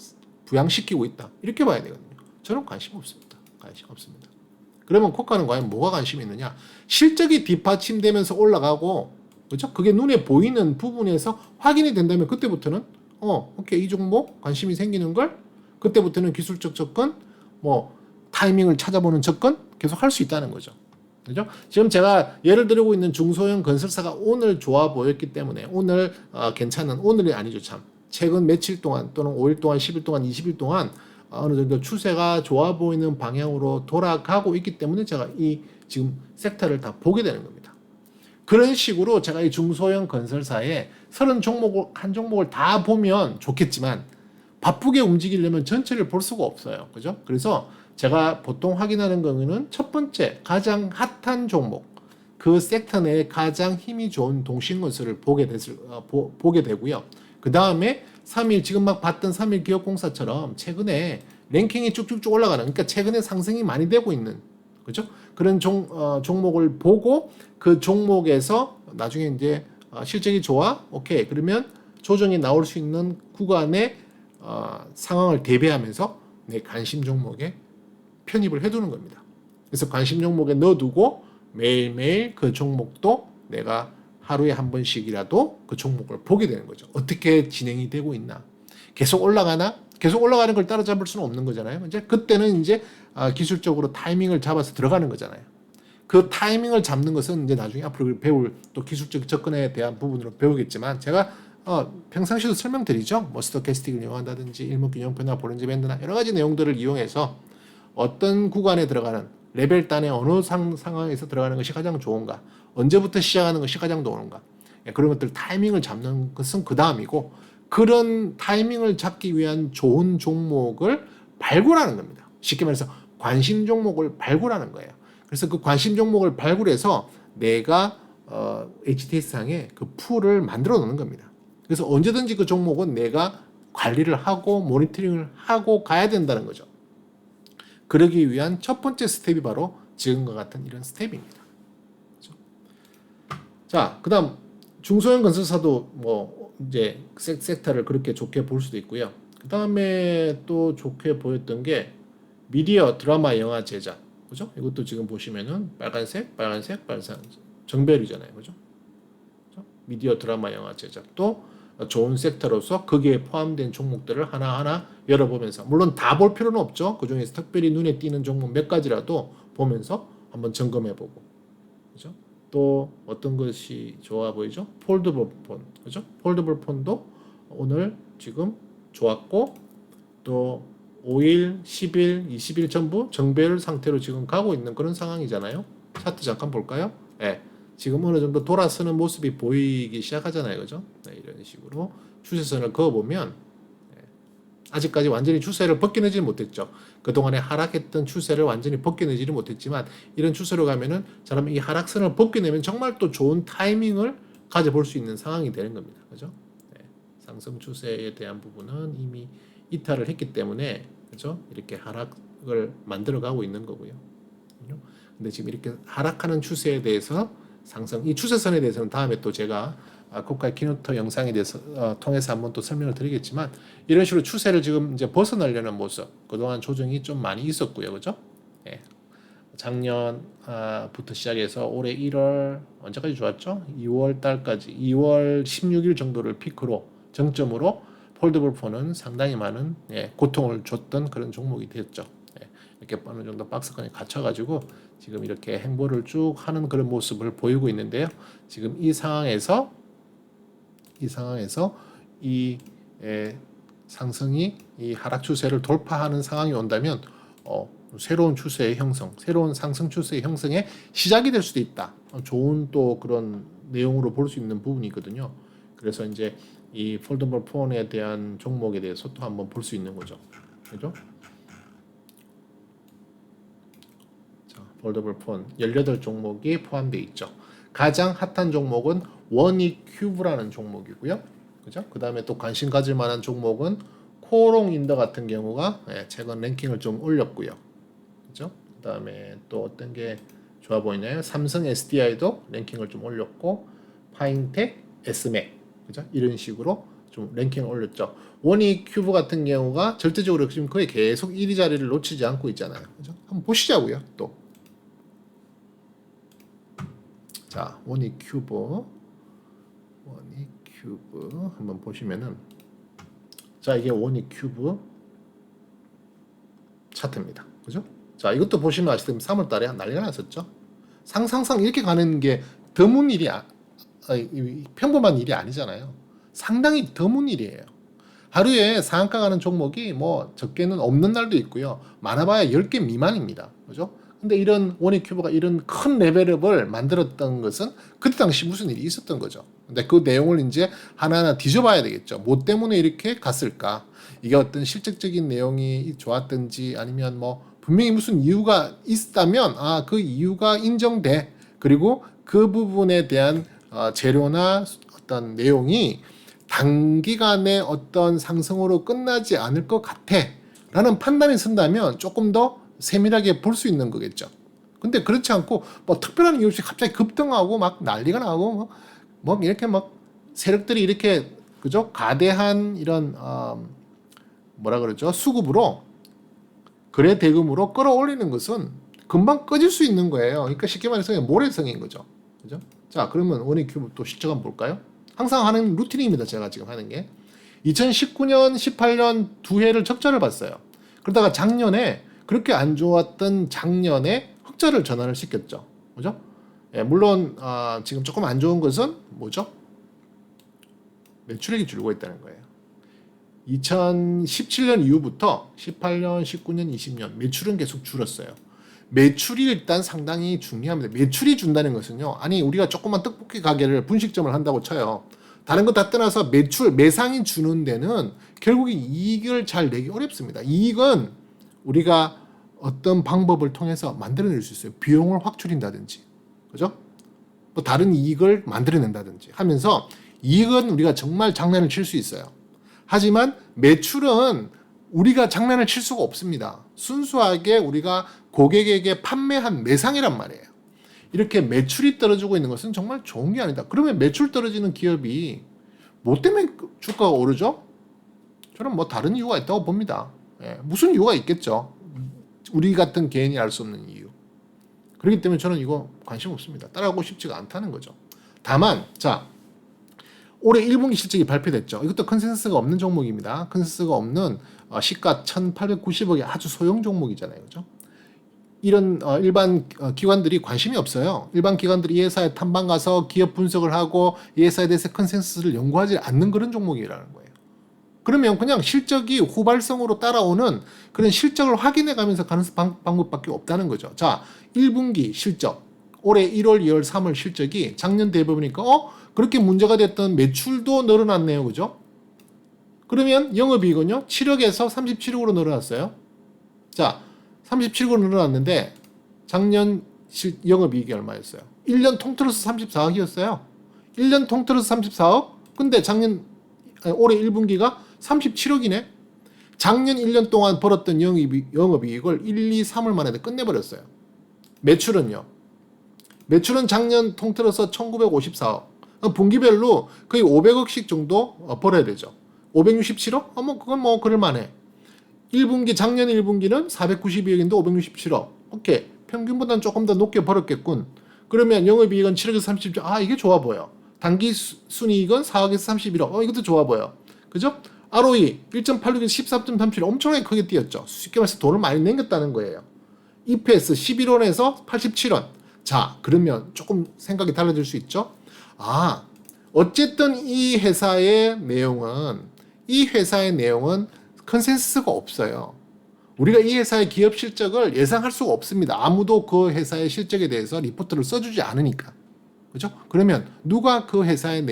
부양시키고 있다. 이렇게 봐야 되거든요. 저는 관심 없습니다. 관심 없습니다. 그러면 코카는 과연 뭐가 관심이 있느냐? 실적이 뒷받침되면서 올라가고, 그렇죠? 그게 눈에 보이는 부분에서 확인이 된다면 그때부터는 오케이 이 종목 관심이 생기는 걸 그때부터는 기술적 접근, 뭐 타이밍을 찾아보는 접근 계속 할 수 있다는 거죠. 그죠? 지금 제가 예를 들고 있는 중소형 건설사가 오늘 좋아 보였기 때문에 오늘 괜찮은 오늘이 아니죠 참. 최근 며칠 동안 또는 5일 동안 10일 동안 20일 동안 어느 정도 추세가 좋아 보이는 방향으로 돌아가고 있기 때문에 제가 이 지금 섹터를 다 보게 되는 겁니다. 그런 식으로 제가 이 중소형 건설사에 30종목을 한 종목을 다 보면 좋겠지만 바쁘게 움직이려면 전체를 볼 수가 없어요. 그죠? 그래서 제가 보통 확인하는 거는 첫 번째 가장 핫한 종목 그 섹터 내에 가장 힘이 좋은 동신건설을 보게 되고요. 그 다음에 3일 지금 막 봤던 3일 기업공사처럼 최근에 랭킹이 쭉쭉쭉 올라가는 그러니까 최근에 상승이 많이 되고 있는 그죠? 그런 종목을 보고 그 종목에서 나중에 이제 실적이 좋아? 오케이. 그러면 조정이 나올 수 있는 구간에 상황을 대비하면서 내 관심 종목에 편입을 해두는 겁니다. 그래서 관심 종목에 넣어두고 매일매일 그 종목도 내가 하루에 한 번씩이라도 그 종목을 보게 되는 거죠. 어떻게 진행이 되고 있나? 계속 올라가나? 계속 올라가는 걸 따라잡을 수는 없는 거잖아요. 이제 그때는 이제 기술적으로 타이밍을 잡아서 들어가는 거잖아요. 그 타이밍을 잡는 것은 이제 나중에 앞으로 배울 또 기술적 접근에 대한 부분으로 배우겠지만 제가 평상시에도 설명드리죠. 뭐 스토캐스틱을 이용한다든지 일목균형표나 보렌지 밴드나 여러 가지 내용들을 이용해서 어떤 구간에 들어가는 레벨 단의 어느 상황에서 들어가는 것이 가장 좋은가, 언제부터 시작하는 것이 가장 좋은가, 그런 것들 타이밍을 잡는 것은 그 다음이고, 그런 타이밍을 잡기 위한 좋은 종목을 발굴하는 겁니다. 쉽게 말해서 관심 종목을 발굴하는 거예요. 그래서 그 관심 종목을 발굴해서 내가 HTS상에 그 풀을 만들어 놓는 겁니다. 그래서 언제든지 그 종목은 내가 관리를 하고 모니터링을 하고 가야 된다는 거죠. 그러기 위한 첫 번째 스텝이 바로 지금과 같은 이런 스텝입니다. 그렇죠? 자, 그다음 중소형 건설사도 뭐 이제 섹터를 그렇게 좋게 볼 수도 있고요. 그다음에 또 좋게 보였던 게 미디어, 드라마, 영화 제작. 그죠? 이것도 지금 보시면은 빨간색, 정별이잖아요. 그죠? 미디어, 드라마, 영화 제작도 좋은 섹터로서 거기에 포함된 종목들을 하나하나 열어보면서, 물론 다 볼 필요는 없죠. 그 중에서 특별히 눈에 띄는 종목 몇 가지라도 보면서 한번 점검해보고, 그죠? 또 어떤 것이 좋아 보이죠? 폴더블 폰, 그죠? 폴더블 폰도 오늘 지금 좋았고, 또 5일, 10일, 20일 전부 정배열 상태로 지금 가고 있는 그런 상황이잖아요. 차트 잠깐 볼까요? 네. 지금 어느 정도 돌아서는 모습이 보이기 시작하잖아요. 그죠? 네, 이런 식으로 추세선을 그어보면, 아직까지 완전히 추세를 벗겨내지 못했죠. 그동안에 하락했던 추세를 완전히 벗겨내지는 못했지만, 이런 추세로 가면은 사람이 이 하락선을 벗겨내면 정말 또 좋은 타이밍을 가져볼 수 있는 상황이 되는 겁니다. 그죠? 네. 상승 추세에 대한 부분은 이미 이탈을 했기 때문에, 그죠? 이렇게 하락을 만들어 가고 있는 거고요. 근데 지금 이렇게 하락하는 추세에 대해서 상승, 이 추세선에 대해서는 다음에 또 제가 국가의 키노트 영상에 대해서 통해서 한번 또 설명을 드리겠지만, 이런 식으로 추세를 지금 이제 벗어나려는 모습, 그동안 조정이 좀 많이 있었고요. 그죠? 예. 작년부터 시작해서 올해 1월 언제까지 좋았죠? 2월 달까지, 2월 16일 정도를 피크로 정점으로 폴더블 폰은 상당히 많은 고통을 줬던 그런 종목이 됐죠. 이렇게 어느 정도 박스권에 갇혀가지고 지금 이렇게 행보를 쭉 하는 그런 모습을 보이고 있는데요. 지금 이 상황에서 이 상승이 이 하락 추세를 돌파하는 상황이 온다면 새로운 추세의 형성, 새로운 상승 추세의 형성의 시작이 될 수도 있다. 좋은 또 그런 내용으로 볼 수 있는 부분이거든요. 그래서 이제 이 폴더블 폰에 대한 종목에 대해서 또 한번 볼 수 있는 거죠. 그죠? 자, 폴더블 폰 18종목이 포함되어 있죠. 가장 핫한 종목은 원익큐브라는 종목이고요. 그죠? 그 다음에 또 관심 가질 만한 종목은 코롱인더 같은 경우가 최근 랭킹을 좀 올렸고요. 그죠? 그 다음에 또 어떤 게 좋아 보이나요? 삼성 SDI도 랭킹을 좀 올렸고, 파인텍, S맥, 그죠? 이런 식으로 좀 랭킹을 올렸죠. 원익큐브 같은 경우가 절대적으로 지금 거의 계속 1위 자리를 놓치지 않고 있잖아요. 그죠? 한번 보시자고요. 또. 자, 원익큐브 한번 보시면은, 자, 이게 원익큐브 차트입니다. 그죠? 자, 이것도 보시면 아시다시피 3월 달에 난리가 났었죠. 상상상 이렇게 가는 게 드문 일이 평범한 일이 아니잖아요. 상당히 드문 일이에요. 하루에 상한가 가는 종목이 뭐 적게는 없는 날도 있고요. 많아봐야 10개 미만입니다. 그죠? 근데 이런 원익큐브가 이런 큰 레벨업을 만들었던 것은 그때 당시 무슨 일이 있었던 거죠. 근데 그 내용을 이제 하나하나 뒤져봐야 되겠죠. 뭐 때문에 이렇게 갔을까? 이게 어떤 실질적인 내용이 좋았든지, 아니면 뭐 분명히 무슨 이유가 있다면 그 이유가 인정돼. 그리고 그 부분에 대한 재료나 어떤 내용이 단기간에 어떤 상승으로 끝나지 않을 것 같아 라는 판단이 선다면 조금 더 세밀하게 볼 수 있는 거겠죠. 근데 그렇지 않고 뭐 특별한 이유 없이 갑자기 급등하고 막 난리가 나고 뭐 이렇게 막 세력들이 이렇게, 그죠? 가대한 이런 뭐라 그러죠? 수급으로, 거래 대금으로 끌어올리는 것은 금방 꺼질 수 있는 거예요. 그러니까 쉽게 말해서 모래성인 거죠. 그죠? 자, 그러면 원익큐브 또 실적 한번 볼까요? 항상 하는 루틴입니다. 제가 지금 하는 게. 2019년, 18년 두 해를 적자를 봤어요. 그러다가 작년에 그렇게 안 좋았던 작년에 흑자를 전환을 시켰죠. 그죠? 물론 지금 조금 안 좋은 것은 뭐죠? 매출액이 줄고 있다는 거예요. 2017년 이후부터 18년, 19년, 20년 매출은 계속 줄었어요. 매출이 일단 상당히 중요합니다. 매출이 준다는 것은요. 아니 우리가 조그만 떡볶이 가게를 분식점을 한다고 쳐요. 다른 거 다 떠나서 매출, 매상이 주는 데는 결국에 이익을 잘 내기 어렵습니다. 이익은 우리가 어떤 방법을 통해서 만들어낼 수 있어요. 비용을 확 줄인다든지, 그죠? 뭐 다른 이익을 만들어낸다든지 하면서 이익은 우리가 정말 장난을 칠 수 있어요. 하지만 매출은 우리가 장난을 칠 수가 없습니다. 순수하게 우리가 고객에게 판매한 매상이란 말이에요. 이렇게 매출이 떨어지고 있는 것은 정말 좋은 게 아니다. 그러면 매출 떨어지는 기업이 뭐 때문에 주가가 오르죠? 저는 뭐 다른 이유가 있다고 봅니다. 예, 무슨 이유가 있겠죠. 우리 같은 개인이 알 수 없는 이유. 그렇기 때문에 저는 이거 관심 없습니다. 따라가고 싶지가 않다는 거죠. 다만 자 올해 1분기 실적이 발표됐죠. 이것도 컨센서스가 없는 종목입니다. 컨센서스가 없는 시가 1,890억의 아주 소형 종목이잖아요. 그죠? 이런 일반 기관들이 관심이 없어요. 일반 기관들이 이 회사에 탐방 가서 기업 분석을 하고 이 회사에 대해서 컨센서스를 연구하지 않는 그런 종목이라는 거예요. 그러면 그냥 실적이 후발성으로 따라오는 그런 실적을 확인해 가면서 가는 방법밖에 없다는 거죠. 자, 1분기 실적. 올해 1월, 2월, 3월 실적이 작년 대비 보니까 그렇게 문제가 됐던 매출도 늘어났네요. 그죠? 그러면 영업이익은요. 7억에서 37억으로 늘어났어요. 자, 37억으로 늘어났는데 작년 영업이익이 얼마였어요? 1년 통틀어서 34억이었어요. 1년 통틀어서 34억? 근데 올해 1분기가 37억이네? 작년 1년 동안 벌었던 영업이익을 1, 2, 3월 만에 끝내버렸어요. 매출은요? 매출은 작년 통틀어서 1954억. 분기별로 거의 500억씩 정도 벌어야 되죠. 567억? 그건 뭐 그럴만해. 1분기, 작년 1분기는 492억인데 567억. 오케이. 평균보다는 조금 더 높게 벌었겠군. 그러면 영업이익은 7억에서 30억. 이게 좋아 보여. 단기 순이익은 4억에서 31억. 이것도 좋아 보여. 그죠? ROE 1.86에서 13.37 엄청나게 크게 뛰었죠. 쉽게 말해서 돈을 많이 남겼다는 거예요. EPS 11원에서 87원. 자, 그러면 조금 생각이 달라질 수 있죠? 어쨌든 이 회사의 내용은 컨센서스가 없어요. 우리가 이 회사의 기업 실적을 예상할 수가 없습니다. 아무도 그 회사의 실적에 대해서 리포트를 써주지 않으니까. 그죠? 그러면 누가 그 회사의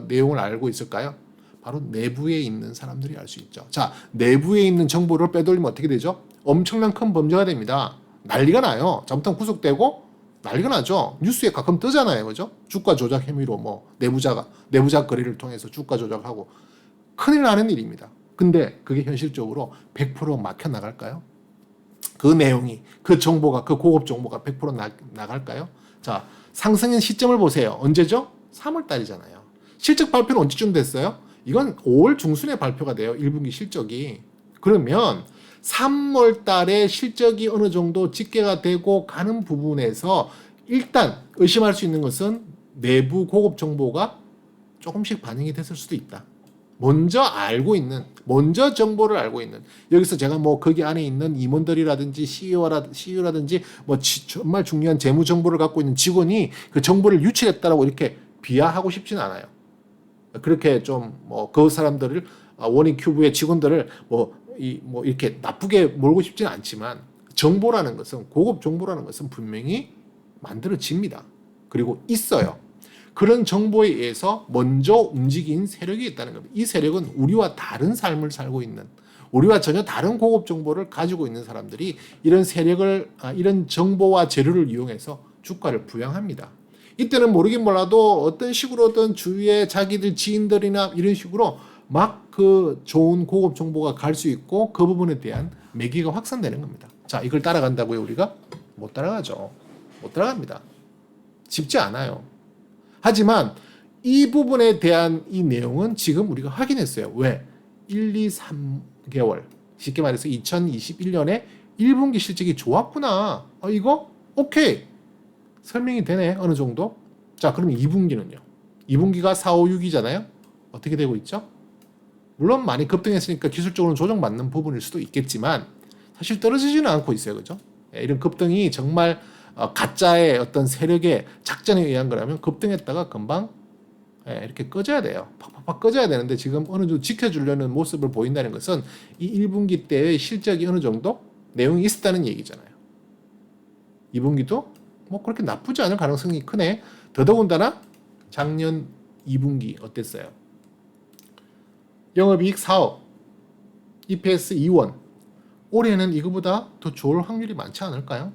내용을 알고 있을까요? 바로 내부에 있는 사람들이 알 수 있죠. 자, 내부에 있는 정보를 빼돌리면 어떻게 되죠? 엄청난 큰 범죄가 됩니다. 난리가 나요. 잘못하면 구속되고 난리가 나죠. 뉴스에 가끔 뜨잖아요. 그죠? 주가 조작 혐의로 내부자 거래를 통해서 주가 조작하고 큰일 나는 일입니다. 근데 그게 현실적으로 100% 막혀 나갈까요? 그 내용이, 그 정보가, 그 고급 정보가 100% 나갈까요? 자, 상승의 시점을 보세요. 언제죠? 3월 달이잖아요. 실적 발표는 언제쯤 됐어요? 이건 5월 중순에 발표가 돼요. 1분기 실적이. 그러면 3월 달에 실적이 어느 정도 집계가 되고 가는 부분에서 일단 의심할 수 있는 것은 내부 고급 정보가 조금씩 반영이 됐을 수도 있다. 먼저 정보를 알고 있는, 여기서 제가 뭐 거기 안에 있는 임원들이라든지 CEO라든지 뭐 정말 중요한 재무 정보를 갖고 있는 직원이 그 정보를 유출했다라고 이렇게 비하하고 싶진 않아요. 그렇게 좀 뭐 그 사람들을 워닝큐브의 직원들을 이렇게 나쁘게 몰고 싶지는 않지만 고급 정보라는 것은 분명히 만들어집니다. 그리고 있어요. 그런 정보에 의해서 먼저 움직인 세력이 있다는 겁니다. 이 세력은 우리와 다른 삶을 살고 있는, 우리와 전혀 다른 고급 정보를 가지고 있는 사람들이 이런 정보와 재료를 이용해서 주가를 부양합니다. 이때는 모르긴 몰라도 어떤 식으로든 주위에 자기들 지인들이나 이런 식으로 막 그 좋은 고급 정보가 갈 수 있고 그 부분에 대한 매기가 확산되는 겁니다. 자, 이걸 따라간다고요, 우리가? 못 따라가죠. 못 따라갑니다. 쉽지 않아요. 하지만 이 부분에 대한 이 내용은 지금 우리가 확인했어요. 왜? 1, 2, 3개월. 쉽게 말해서 2021년에 1분기 실적이 좋았구나. 이거? 오케이. 설명이 되네. 어느 정도. 자, 그러면 2분기는요. 2분기가 4, 5, 6이잖아요. 어떻게 되고 있죠? 물론 많이 급등했으니까 기술적으로는 조정받는 부분일 수도 있겠지만 사실 떨어지지는 않고 있어요. 그죠? 이런 급등이 정말 가짜의 어떤 세력의 작전에 의한 거라면 급등했다가 금방 이렇게 꺼져야 돼요. 팍팍팍 꺼져야 되는데 지금 어느 정도 지켜주려는 모습을 보인다는 것은 이 1분기 때의 실적이 어느 정도 내용이 있었다는 얘기잖아요. 2분기도 뭐 그렇게 나쁘지 않을 가능성이 크네. 더더군다나 작년 2분기 어땠어요? 영업이익 4억, EPS 2원. 올해는 이거보다 더 좋을 확률이 많지 않을까요?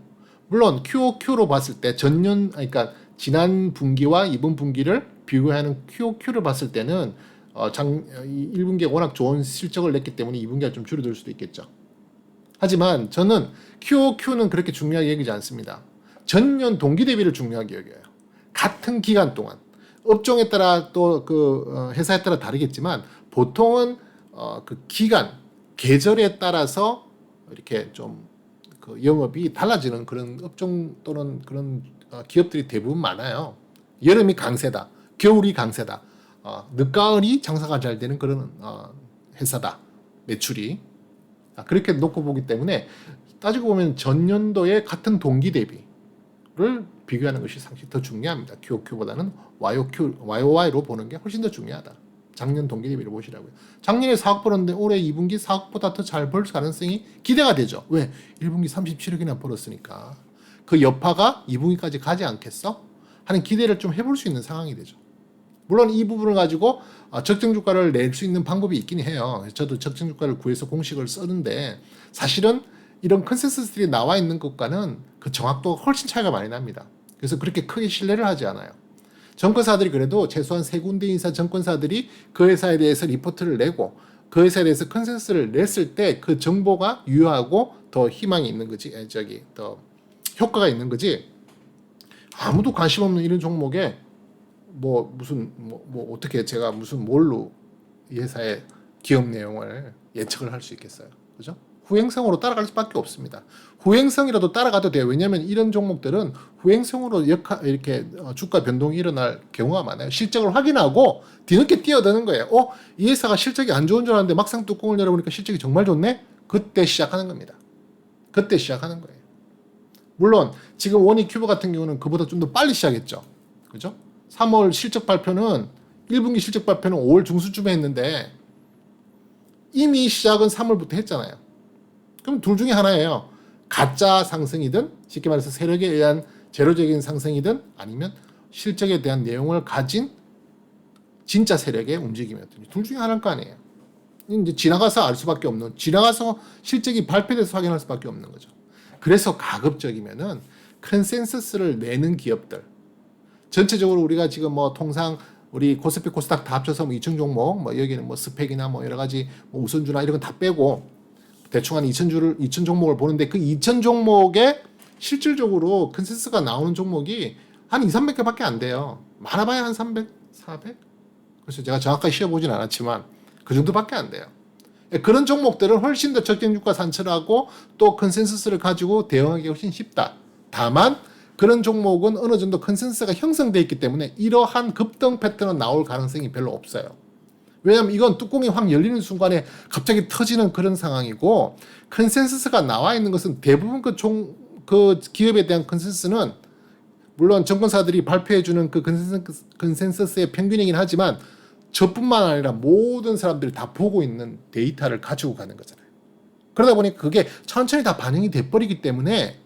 물론 QOQ로 봤을 때 그러니까 지난 분기와 이번 분기를 비교하는 QOQ를 봤을 때는 1분기에 워낙 좋은 실적을 냈기 때문에 2분기가 좀 줄어들 수도 있겠죠. 하지만 저는 QOQ는 그렇게 중요하게 여기지 않습니다. 전년 동기 대비를 중요하게 여겨요. 같은 기간 동안 업종에 따라 또 그 회사에 따라 다르겠지만 보통은 그 기간 계절에 따라서 이렇게 좀 그 영업이 달라지는 그런 업종 또는 그런 기업들이 대부분 많아요. 여름이 강세다, 겨울이 강세다, 늦가을이 장사가 잘 되는 그런 회사다, 매출이. 그렇게 놓고 보기 때문에 따지고 보면 전년도의 같은 동기 대비를 비교하는 것이 상당히 더 중요합니다. QOQ보다는 YOY로 보는 게 훨씬 더 중요하다. 작년 동기 대비를 보시라고요. 작년에 4억 벌었는데 올해 2분기 4억보다 더 잘 벌 가능성이 기대가 되죠. 왜? 1분기 37억이나 벌었으니까. 그 여파가 2분기까지 가지 않겠어? 하는 기대를 좀 해볼 수 있는 상황이 되죠. 물론 이 부분을 가지고 적정 주가를 낼 수 있는 방법이 있긴 해요. 저도 적정 주가를 구해서 공식을 쓰는데 사실은 이런 컨센서스들이 나와 있는 것과는 그 정확도가 훨씬 차이가 많이 납니다. 그래서 그렇게 크게 신뢰를 하지 않아요. 정권사들이 그래도 최소한 세 군데 이상 정권사들이 그 회사에 대해서 리포트를 내고 그 회사에 대해서 컨센서스를 냈을 때 그 정보가 유효하고 더 희망이 있는 거지, 더 효과가 있는 거지. 아무도 관심 없는 이런 종목에 어떻게 제가 무슨 뭘로 이 회사의 기업 내용을 예측을 할 수 있겠어요. 그죠? 후행성으로 따라갈 수밖에 없습니다. 후행성이라도 따라가도 돼요. 왜냐하면 이런 종목들은 후행성으로 이렇게 주가 변동이 일어날 경우가 많아요. 실적을 확인하고 뒤늦게 뛰어드는 거예요. 이 회사가 실적이 안 좋은 줄 알았는데 막상 뚜껑을 열어보니까 실적이 정말 좋네? 그때 시작하는 겁니다. 그때 시작하는 거예요. 물론 지금 원익큐브 같은 경우는 그보다 좀 더 빨리 시작했죠. 그죠? 3월 실적 발표는 1분기 실적 발표는 5월 중순쯤에 했는데 이미 시작은 3월부터 했잖아요. 그럼 둘 중에 하나예요. 가짜 상승이든 쉽게 말해서 세력에 의한 제로적인 상승이든 아니면 실적에 대한 내용을 가진 진짜 세력의 움직임이었더니 둘 중에 하나일 거 아니에요. 이제 지나가서 알 수밖에 없는, 지나가서 실적이 발표돼서 확인할 수밖에 없는 거죠. 그래서 가급적이면은 컨센서스를 내는 기업들, 전체적으로 우리가 지금 통상 우리 코스피 코스닥 다 합쳐서 2천 종목, 여기는 스펙이나 여러 가지 우선주나 이런 건 다 빼고 대충 한 2천 종목을 보는데 그 2천 종목에 실질적으로 컨센서스가 나오는 종목이 한 2, 300개밖에 안 돼요. 많아봐야 한 300, 400? 그래서 제가 정확하게 쉬어보진 않았지만 그 정도밖에 안 돼요. 그런 종목들은 훨씬 더 적정 주가 산출하고 또 컨센서스를 가지고 대응하기 훨씬 쉽다. 다만 그런 종목은 어느 정도 컨센서스가 형성되어 있기 때문에 이러한 급등 패턴은 나올 가능성이 별로 없어요. 왜냐하면 이건 뚜껑이 확 열리는 순간에 갑자기 터지는 그런 상황이고 컨센서스가 나와 있는 것은 대부분 그 기업에 대한 컨센서스는 물론 정권사들이 발표해주는 그 컨센서스의 평균이긴 하지만 저뿐만 아니라 모든 사람들이 다 보고 있는 데이터를 가지고 가는 거잖아요. 그러다 보니 그게 천천히 다 반영이 돼버리기 때문에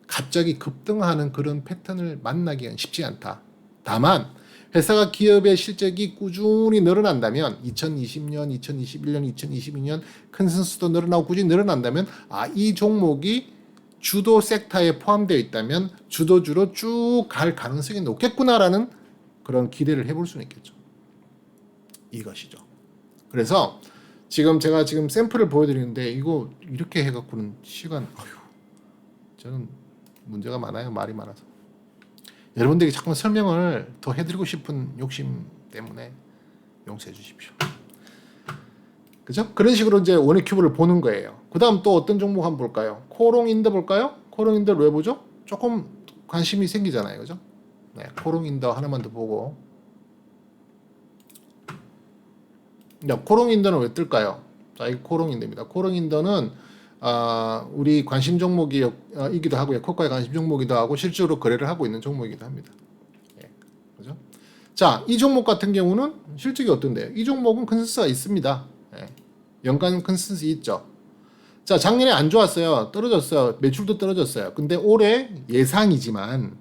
갑자기 급등하는 그런 패턴을 만나기는 쉽지 않다. 다만 회사가 기업의 실적이 꾸준히 늘어난다면 2020년, 2021년, 2022년 컨센서스도 늘어나고 꾸준히 늘어난다면 이 종목이 주도 섹터에 포함되어 있다면 주도주로 쭉 갈 가능성이 높겠구나라는 그런 기대를 해볼 수는 있겠죠. 이것이죠. 그래서 제가 샘플을 보여드리는데 이거 이렇게 해갖고는 저는 문제가 많아요. 말이 많아서. 여러분들에게 자꾸 설명을 더 해드리고 싶은 욕심 때문에 용서해 주십시오. 그죠? 그런 식으로 이제 원익큐브를 보는 거예요. 그 다음 또 어떤 종목 한번 볼까요? 코롱인더 볼까요? 코롱인더 왜 보죠? 조금 관심이 생기잖아요. 그죠? 네, 코롱인더 하나만 더 보고. 코롱인더는 왜 뜰까요? 자, 이 코롱인더입니다. 코롱인더는 우리 관심 종목이기도 하고요. 코카의 관심 종목이기도 하고 실제로 거래를 하고 있는 종목이기도 합니다. 예, 그죠? 자, 이 종목 같은 경우는 실적이 어떤데요? 이 종목은 컨센서스가 있습니다. 예. 연간 컨센서스 있죠. 자, 작년에 안 좋았어요. 떨어졌어요. 매출도 떨어졌어요. 근데 올해 예상이지만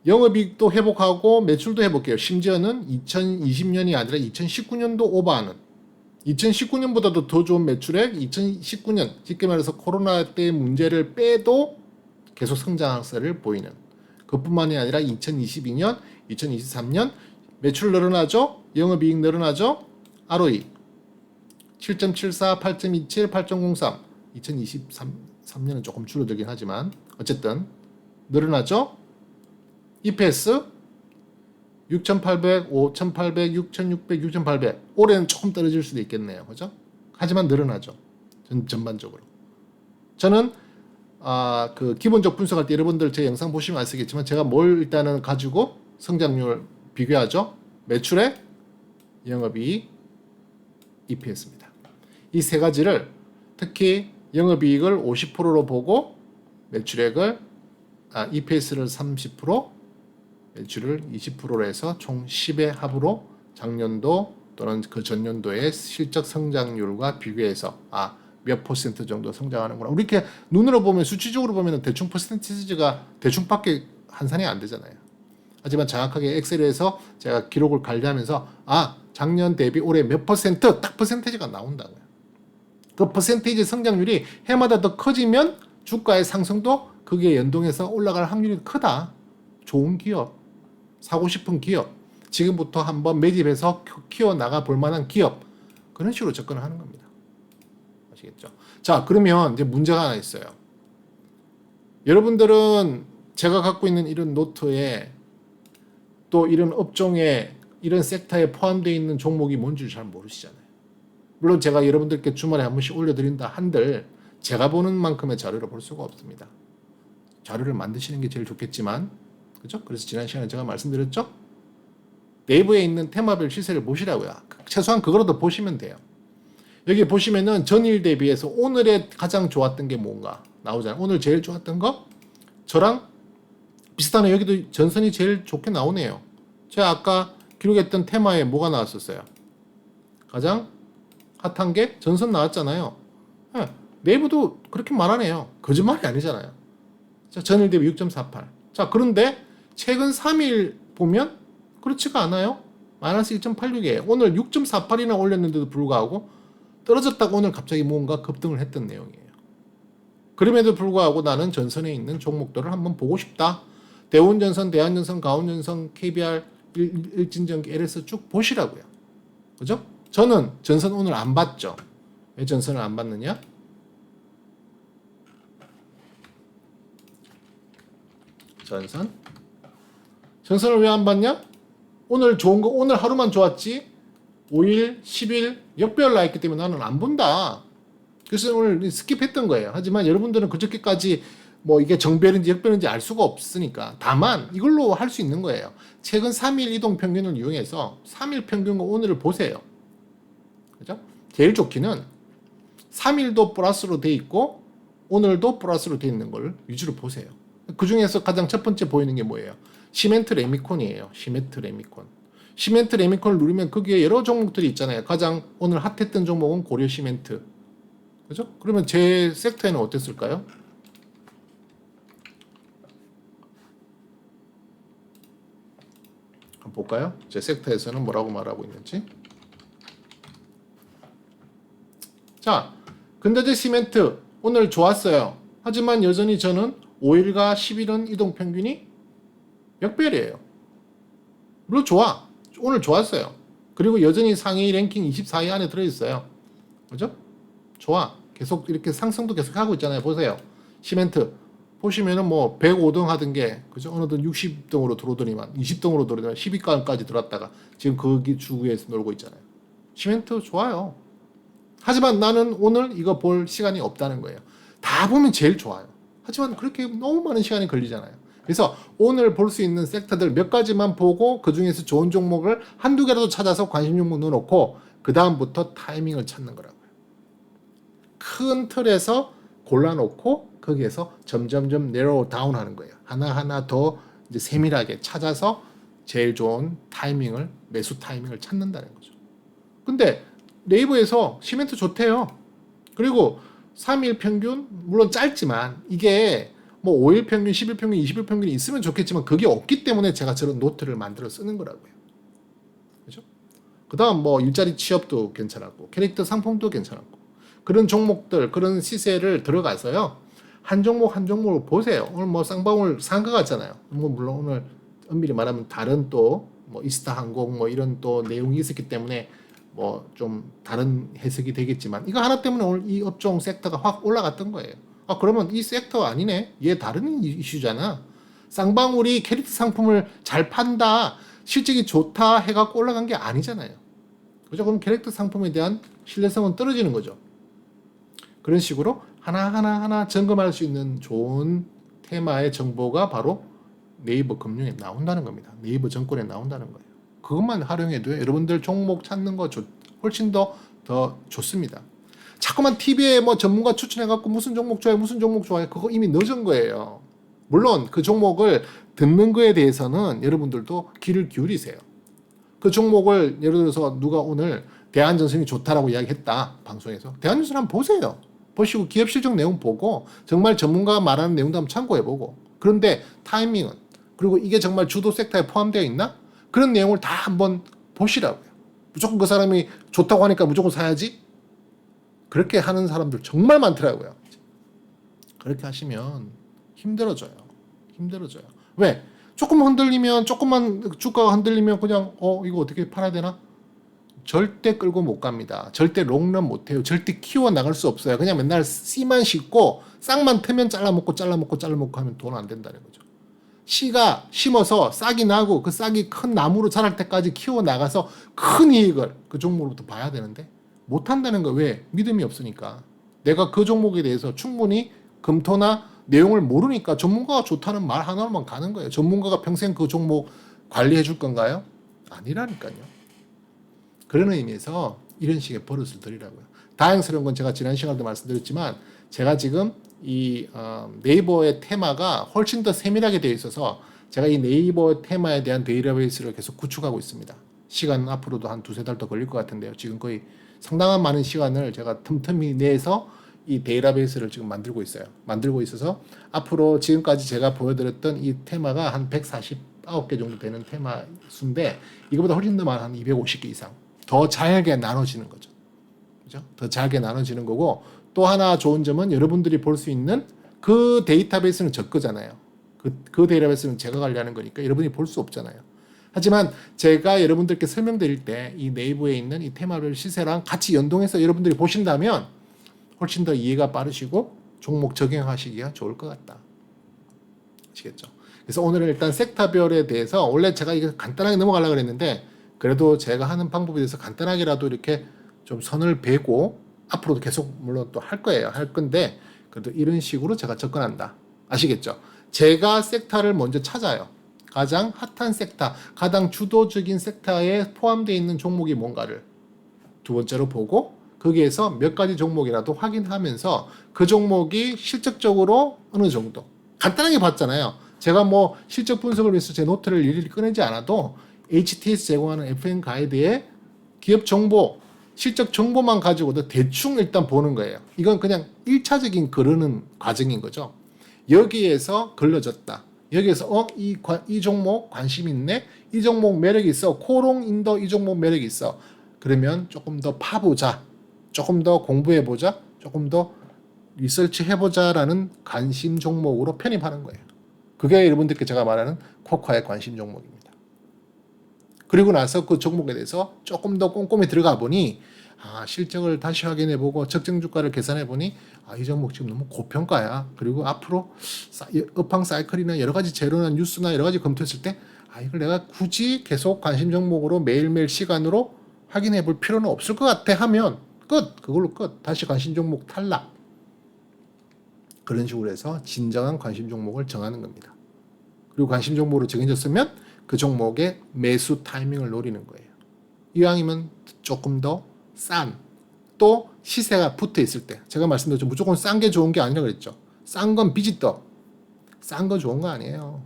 영업이익도 회복하고 매출도 회복해요. 심지어는 2020년이 아니라 2019년도 오버하는, 2019년보다도 더 좋은 매출액, 2019년 쉽게 말해서 코로나 때 문제를 빼도 계속 성장세를 보이는, 그뿐만이 아니라 2022년, 2023년 매출 늘어나죠. 영업이익 늘어나죠. ROE 7.74, 8.27, 8.03. 2023년은 조금 줄어들긴 하지만 어쨌든 늘어나죠. EPS 6,800, 5,800, 6,600, 6,800. 올해는 조금 떨어질 수도 있겠네요. 그죠? 하지만 늘어나죠. 전반적으로. 저는 그 기본적 분석할 때 여러분들 제 영상 보시면 아시겠지만 제가 뭘 일단은 가지고 성장률 비교하죠. 매출액, 영업이익, EPS입니다. 이 세 가지를 특히 영업이익을 50%로 보고 매출액을 EPS를 30%, 매출을 20%로 해서 총 10의 합으로 작년도 또는 그 전년도의 실적 성장률과 비교해서 몇 퍼센트 정도 성장하는구나. 우리 이렇게 눈으로 보면 수치적으로 보면 대충 퍼센티지가 대충밖에 환산이 안 되잖아요. 하지만 정확하게 엑셀에서 제가 기록을 관리하면서 작년 대비 올해 몇 퍼센트 딱 퍼센테이지가 나온다고요. 그 퍼센테이지 성장률이 해마다 더 커지면 주가의 상승도 그게 연동해서 올라갈 확률이 크다. 좋은 기업, 사고 싶은 기업, 지금부터 한번 매집해서 키워나가 볼 만한 기업, 그런 식으로 접근을 하는 겁니다. 아시겠죠? 자, 그러면 이제 문제가 하나 있어요. 여러분들은 제가 갖고 있는 이런 노트에 또 이런 업종에 이런 섹터에 포함되어 있는 종목이 뭔지 잘 모르시잖아요. 물론 제가 여러분들께 주말에 한 번씩 올려드린다 한들 제가 보는 만큼의 자료를 볼 수가 없습니다. 자료를 만드시는 게 제일 좋겠지만, 그죠? 그래서 지난 시간에 제가 말씀드렸죠? 네이버에 있는 테마별 시세를 보시라고요. 최소한 그거라도 보시면 돼요. 여기 보시면은 전일 대비해서 오늘의 가장 좋았던 게 뭔가 나오잖아요. 오늘 제일 좋았던 거? 저랑 비슷하네. 여기도 전선이 제일 좋게 나오네요. 제가 아까 기록했던 테마에 뭐가 나왔었어요? 가장 핫한 게 전선 나왔잖아요. 네이버도 그렇게 말하네요. 거짓말이 아니잖아요. 자, 전일 대비 6.48. 자, 그런데 최근 3일 보면 그렇지가 않아요. 마이너스 1.86이에요. 오늘 6.48이나 올렸는데도 불구하고 떨어졌다고 오늘 갑자기 뭔가 급등을 했던 내용이에요. 그럼에도 불구하고 나는 전선에 있는 종목들을 한번 보고 싶다. 대운전선, 대한전선, 가온전선, KBR, 일진전기, LS 쭉 보시라고요. 그죠? 저는 전선 오늘 안 봤죠. 왜 전선을 안 봤느냐? 전선을 왜 안 봤냐? 오늘 좋은 거 오늘 하루만 좋았지 5일, 10일 역배열 나있기 때문에 나는 안 본다. 그래서 오늘 스킵했던 거예요. 하지만 여러분들은 그저께까지 뭐 이게 정배열인지 역배열인지 알 수가 없으니까 다만 이걸로 할 수 있는 거예요. 최근 3일 이동 평균을 이용해서 3일 평균과 오늘을 보세요. 그죠? 제일 좋기는 3일도 플러스로 돼 있고 오늘도 플러스로 돼 있는 걸 위주로 보세요. 그 중에서 가장 첫 번째 보이는 게 뭐예요? 시멘트 레미콘이에요. 시멘트 레미콘. 시멘트 레미콘을 누르면 거기에 여러 종목들이 있잖아요. 가장 오늘 핫했던 종목은 고려 시멘트. 그죠? 그러면 제 섹터에는 어땠을까요? 한번 볼까요? 제 섹터에서는 뭐라고 말하고 있는지. 자, 근대제 시멘트 오늘 좋았어요. 하지만 여전히 저는 5일과 10일은 이동평균이 역배열이에요. 물론 좋아. 오늘 좋았어요. 그리고 여전히 상위 랭킹 24위 안에 들어있어요. 그죠? 좋아. 계속 이렇게 상승도 계속 하고 있잖아요. 보세요. 시멘트. 보시면은 뭐 105등 하던 게, 그죠? 어느덧 60등으로 들어오더니만, 20등으로 들어오더니만 10위까지 들어왔다가 지금 거기 주위에서 놀고 있잖아요. 시멘트 좋아요. 하지만 나는 오늘 이거 볼 시간이 없다는 거예요. 다 보면 제일 좋아요. 하지만 그렇게 너무 많은 시간이 걸리잖아요. 그래서 오늘 볼 수 있는 섹터들 몇 가지만 보고 그 중에서 좋은 종목을 한두 개라도 찾아서 관심 종목 넣어놓고 그 다음부터 타이밍을 찾는 거라고요. 큰 틀에서 골라놓고 거기에서 점점점 내로 다운 하는 거예요. 하나하나 더 이제 세밀하게 찾아서 제일 좋은 타이밍을, 매수 타이밍을 찾는다는 거죠. 근데 네이버에서 시멘트 좋대요. 그리고 3일 평균 물론 짧지만 이게 뭐 5일 평균, 10일 평균, 20일 평균이 있으면 좋겠지만 그게 없기 때문에 제가 저런 노트를 만들어 쓰는 거라고요. 그죠? 그다음 뭐 일자리 취업도 괜찮았고 캐릭터 상품도 괜찮았고 그런 종목들, 그런 시세를 들어가서요. 한 종목 한 종목을 보세요. 오늘 뭐 쌍방울 산 거 같잖아요. 뭐 물론 오늘 엄밀히 말하면 다른 또 뭐 이스타항공 뭐 이런 또 내용이 있었기 때문에 뭐 좀 다른 해석이 되겠지만 이거 하나 때문에 오늘 이 업종 섹터가 확 올라갔던 거예요. 아 그러면 이 섹터 아니네. 얘 다른 이슈잖아. 쌍방울이 캐릭터 상품을 잘 판다, 실적이 좋다 해갖고 올라간 게 아니잖아요. 그죠? 그럼 캐릭터 상품에 대한 신뢰성은 떨어지는 거죠. 그런 식으로 하나하나 점검할 수 있는 좋은 테마의 정보가 바로 네이버 금융에 나온다는 겁니다. 네이버 정권에 나온다는 거예요. 그것만 활용해도 여러분들 종목 찾는 거 훨씬 더 좋습니다. 자꾸만 TV에 뭐 전문가 추천해갖고 무슨 종목 좋아해, 무슨 종목 좋아해. 그거 이미 늦은 거예요. 물론 그 종목을 듣는 거에 대해서는 여러분들도 귀를 기울이세요. 그 종목을 예를 들어서 누가 오늘 대한전선이 좋다라고 이야기했다. 방송에서. 대한전선 한번 보세요. 보시고 기업 실적 내용 보고 정말 전문가가 말하는 내용도 한번 참고해보고 그런데 타이밍은 그리고 이게 정말 주도 섹터에 포함되어 있나? 그런 내용을 다 한번 보시라고요. 무조건 그 사람이 좋다고 하니까 무조건 사야지? 그렇게 하는 사람들 정말 많더라고요. 그렇게 하시면 힘들어져요. 왜? 조금 흔들리면 조금만 주가가 흔들리면 그냥 이거 어떻게 팔아야 되나? 절대 끌고 못 갑니다. 절대 롱런 못 해요. 절대 키워 나갈 수 없어요. 그냥 맨날 씨만 싣고 싹만 트면 잘라먹고 하면 돈 안 된다는 거죠. 씨가 심어서 싹이 나고 그 싹이 큰 나무로 자랄 때까지 키워 나가서 큰 이익을 그 종목으로부터 봐야 되는데 못 한다는 거 왜? 믿음이 없으니까. 내가 그 종목에 대해서 충분히 검토나 내용을 모르니까 전문가가 좋다는 말 하나로만 가는 거예요. 전문가가 평생 그 종목 관리해 줄 건가요? 아니라니까요. 그런 의미에서 이런 식의 버릇을 들이라고요. 다행스러운 건 제가 지난 시간에도 말씀드렸지만 제가 지금 이 네이버의 테마가 훨씬 더 세밀하게 되어 있어서 제가 이 네이버 테마에 대한 데이터베이스를 계속 구축하고 있습니다. 시간은 앞으로도 한 두세 달 더 걸릴 것 같은데요. 지금 거의 상당한 많은 시간을 제가 틈틈이 내서 이 데이터베이스를 지금 만들고 있어요. 만들고 있어서 앞으로 지금까지 제가 보여드렸던 이 테마가 한 149개 정도 되는 테마 수인데 이거보다 훨씬 더 많은 한 250개 이상 더 잘게 나눠지는 거죠. 그죠? 더 잘게 나눠지는 거고 또 하나 좋은 점은 여러분들이 볼 수 있는 그 데이터베이스는 저 거잖아요. 그 데이터베이스는 제가 관리하는 거니까 여러분이 볼 수 없잖아요. 하지만 제가 여러분들께 설명드릴 때 이 네이버에 있는 이 테마별 시세랑 같이 연동해서 여러분들이 보신다면 훨씬 더 이해가 빠르시고 종목 적용하시기가 좋을 것 같다. 아시겠죠? 그래서 오늘은 일단 섹터별에 대해서 원래 제가 이거 간단하게 넘어가려고 그랬는데 그래도 제가 하는 방법에 대해서 간단하게라도 이렇게 좀 선을 베고 앞으로도 계속 물론 또 할 거예요. 할 건데 그래도 이런 식으로 제가 접근한다. 아시겠죠? 제가 섹터를 먼저 찾아요. 가장 핫한 섹터, 가장 주도적인 섹터에 포함되어 있는 종목이 뭔가를 두 번째로 보고 거기에서 몇 가지 종목이라도 확인하면서 그 종목이 실적적으로 어느 정도 간단하게 봤잖아요. 제가 뭐 실적 분석을 위해서 제 노트를 일일이 꺼내지 않아도 HTS 제공하는 FM 가이드에 기업 정보, 실적 정보만 가지고도 대충 일단 보는 거예요. 이건 그냥 1차적인 거르는 과정인 거죠. 여기에서 걸러졌다. 여기에서 이 종목 관심 있네. 이 종목 매력이 있어. 코롱인도 이 종목 매력이 있어. 그러면 조금 더 파보자. 조금 더 공부해보자. 조금 더 리서치 해보자라는 관심 종목으로 편입하는 거예요. 그게 여러분들께 제가 말하는 코카의 관심 종목입니다. 그리고 나서 그 종목에 대해서 조금 더 꼼꼼히 들어가 보니 실적을 다시 확인해보고 적정 주가를 계산해보니 이 종목 지금 너무 고평가야. 그리고 앞으로 업황 사이클이나 여러 가지 재료나 뉴스나 여러 가지 검토했을 때 이걸 내가 굳이 계속 관심 종목으로 매일매일 시간으로 확인해볼 필요는 없을 것 같아 하면 끝. 그걸로 끝. 다시 관심 종목 탈락. 그런 식으로 해서 진정한 관심 종목을 정하는 겁니다. 그리고 관심 종목으로 정해졌으면 그 종목의 매수 타이밍을 노리는 거예요. 이왕이면 조금 더 싼, 또 시세가 붙어 있을 때 제가 말씀드렸죠. 무조건 싼 게 좋은 게 아니라 그랬죠. 싼 건 비지떡. 싼 거 좋은 거 아니에요.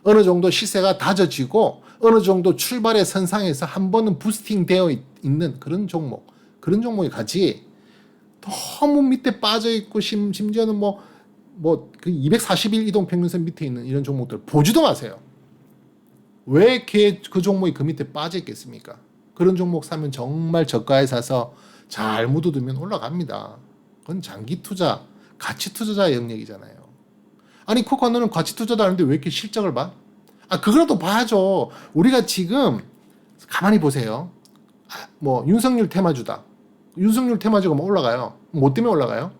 어느 정도 시세가 다져지고 어느 정도 출발의 선상에서 한 번은 부스팅 되어 있는 그런 종목에 가지. 너무 밑에 빠져 있고 심지어는 그 240일 이동 평균선 밑에 있는 이런 종목들 보지도 마세요. 왜 그 종목이 그 밑에 빠져 있겠습니까? 그런 종목 사면 정말 저가에 사서 잘 묻어두면 올라갑니다. 그건 장기 투자, 가치 투자자의 영역이잖아요. 아니 코코아는 가치 투자도 하는데 왜 이렇게 실적을 봐? 그거라도 봐야죠. 우리가 지금 가만히 보세요. 윤석열 테마주다. 윤석열 테마주가 올라가요. 뭐 때문에 올라가요?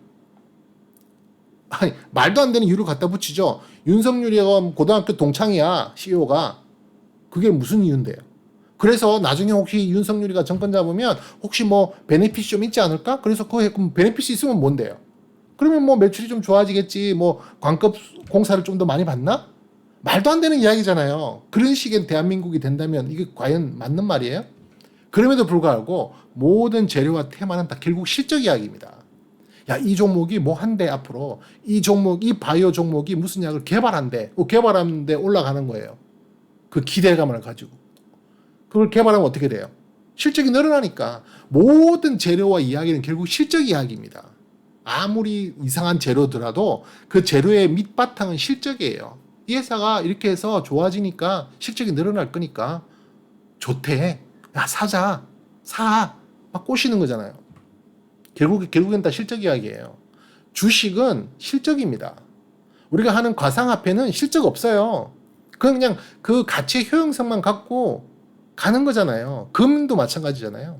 아니 말도 안 되는 이유를 갖다 붙이죠. 윤석열이가 고등학교 동창이야 CEO가. 그게 무슨 이유인데요? 그래서 나중에 혹시 윤석열이가 정권 잡으면 혹시 베네핏이 좀 있지 않을까? 그래서 그럼 베네핏이 있으면 뭔데요? 그러면 매출이 좀 좋아지겠지. 광급 공사를 좀 더 많이 받나? 말도 안 되는 이야기잖아요. 그런 식의 대한민국이 된다면 이게 과연 맞는 말이에요? 그럼에도 불구하고 모든 재료와 테마는 다 결국 실적 이야기입니다. 야, 이 종목이 한대 앞으로 이 바이오 종목이 무슨 약을 개발한대. 개발하는데 올라가는 거예요. 그 기대감을 가지고. 그걸 개발하면 어떻게 돼요? 실적이 늘어나니까 모든 재료와 이야기는 결국 실적 이야기입니다. 아무리 이상한 재료더라도 그 재료의 밑바탕은 실적이에요. 이 회사가 이렇게 해서 좋아지니까 실적이 늘어날 거니까 좋대. 야, 사자. 사. 막 꼬시는 거잖아요. 결국엔 다 실적 이야기예요. 주식은 실적입니다. 우리가 하는 가상화폐는 실적 없어요. 그냥 그 가치의 효용성만 갖고 가는 거잖아요. 금도 마찬가지잖아요.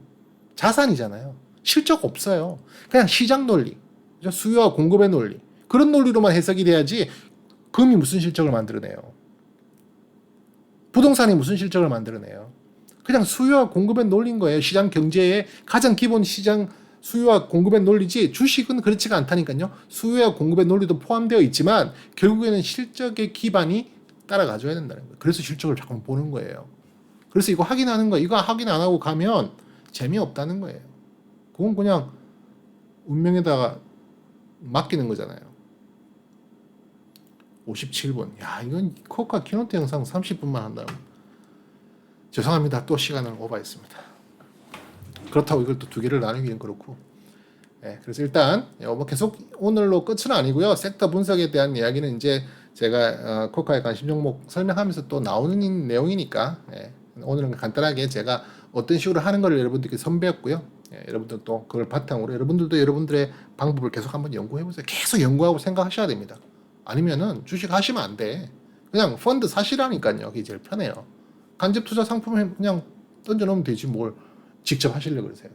자산이잖아요. 실적 없어요. 그냥 시장 논리, 수요와 공급의 논리. 그런 논리로만 해석이 돼야지 금이 무슨 실적을 만들어내요. 부동산이 무슨 실적을 만들어내요. 그냥 수요와 공급의 논리인 거예요. 시장 경제의 가장 기본 시장 수요와 공급의 논리지 주식은 그렇지가 않다니까요. 수요와 공급의 논리도 포함되어 있지만 결국에는 실적의 기반이 따라가줘야 된다는 거예요. 그래서 실적을 자꾸 보는 거예요. 그래서 이거 확인하는 거, 이거 확인 안 하고 가면 재미없다는 거예요. 그건 그냥 운명에다가 맡기는 거잖아요. 57분. 야, 이건 코카 키노트 영상 30분만 한다면. 죄송합니다. 또 시간을 오버했습니다. 그렇다고 이걸 또 두 개를 나누기는 그렇고. 그래서 일단 계속 오늘로 끝은 아니고요. 섹터 분석에 대한 이야기는 이제 제가 코카의 관심 종목 설명하면서 또 나오는 내용이니까 오늘은 간단하게 제가 어떤 식으로 하는 걸 여러분들께 선배였고요. 여러분들 또 그걸 바탕으로 여러분들도 여러분들의 방법을 계속 한번 연구해 보세요. 계속 연구하고 생각하셔야 됩니다. 아니면은 주식 하시면 안 돼. 그냥 펀드 사시라니까요. 그게 제일 편해요. 간접 투자 상품을 그냥 던져 놓으면 되지 뭘 직접 하시려고 그러세요.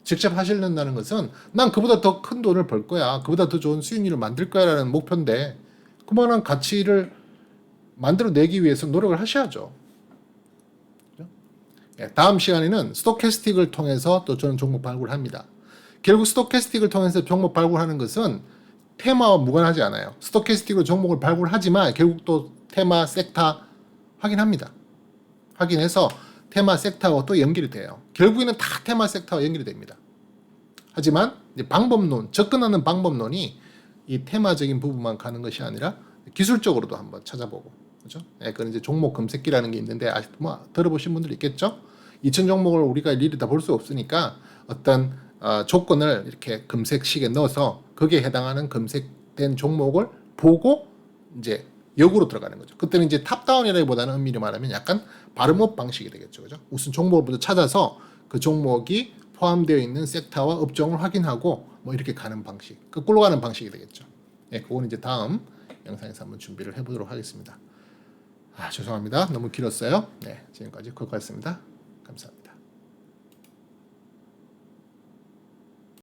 직접 하시려는 것은 난 그보다 더 큰 돈을 벌 거야. 그보다 더 좋은 수익률을 만들 거야 라는 목표인데 그만한 가치를 만들어내기 위해서 노력을 하셔야죠. 다음 시간에는 스토캐스틱을 통해서 또 저는 종목 발굴을 합니다. 결국 스토캐스틱을 통해서 종목 발굴하는 것은 테마와 무관하지 않아요. 스토캐스틱으로 종목을 발굴하지만 결국 또 테마, 섹터 확인합니다. 확인해서 테마, 섹터와 또 연결이 돼요. 결국에는 다 테마, 섹터와 연결이 됩니다. 하지만 이제 방법론, 접근하는 방법론이 이 테마적인 부분만 가는 것이 아니라 기술적으로도 한번 찾아보고, 그죠? 그건 이제 종목 검색기라는 게 있는데 아직 들어보신 분들 있겠죠? 2천 종목을 우리가 일일이 다 볼 수 없으니까 어떤 조건을 이렇게 검색식에 넣어서 거기에 해당하는 검색된 종목을 보고 이제 역으로 들어가는 거죠. 그때는 이제 탑다운이라기보다는 엄밀히 말하면 약간 바름업 방식이 되겠죠. 그죠? 우선 종목을 먼저 찾아서 그 종목이 포함되어 있는 섹터와 업종을 확인하고 이렇게 가는 방식, 거꾸로 가는 방식이 되겠죠. 그거는 이제 다음 영상에서 한번 준비를 해보도록 하겠습니다. 죄송합니다. 너무 길었어요. 지금까지 코코였습니다. 감사합니다.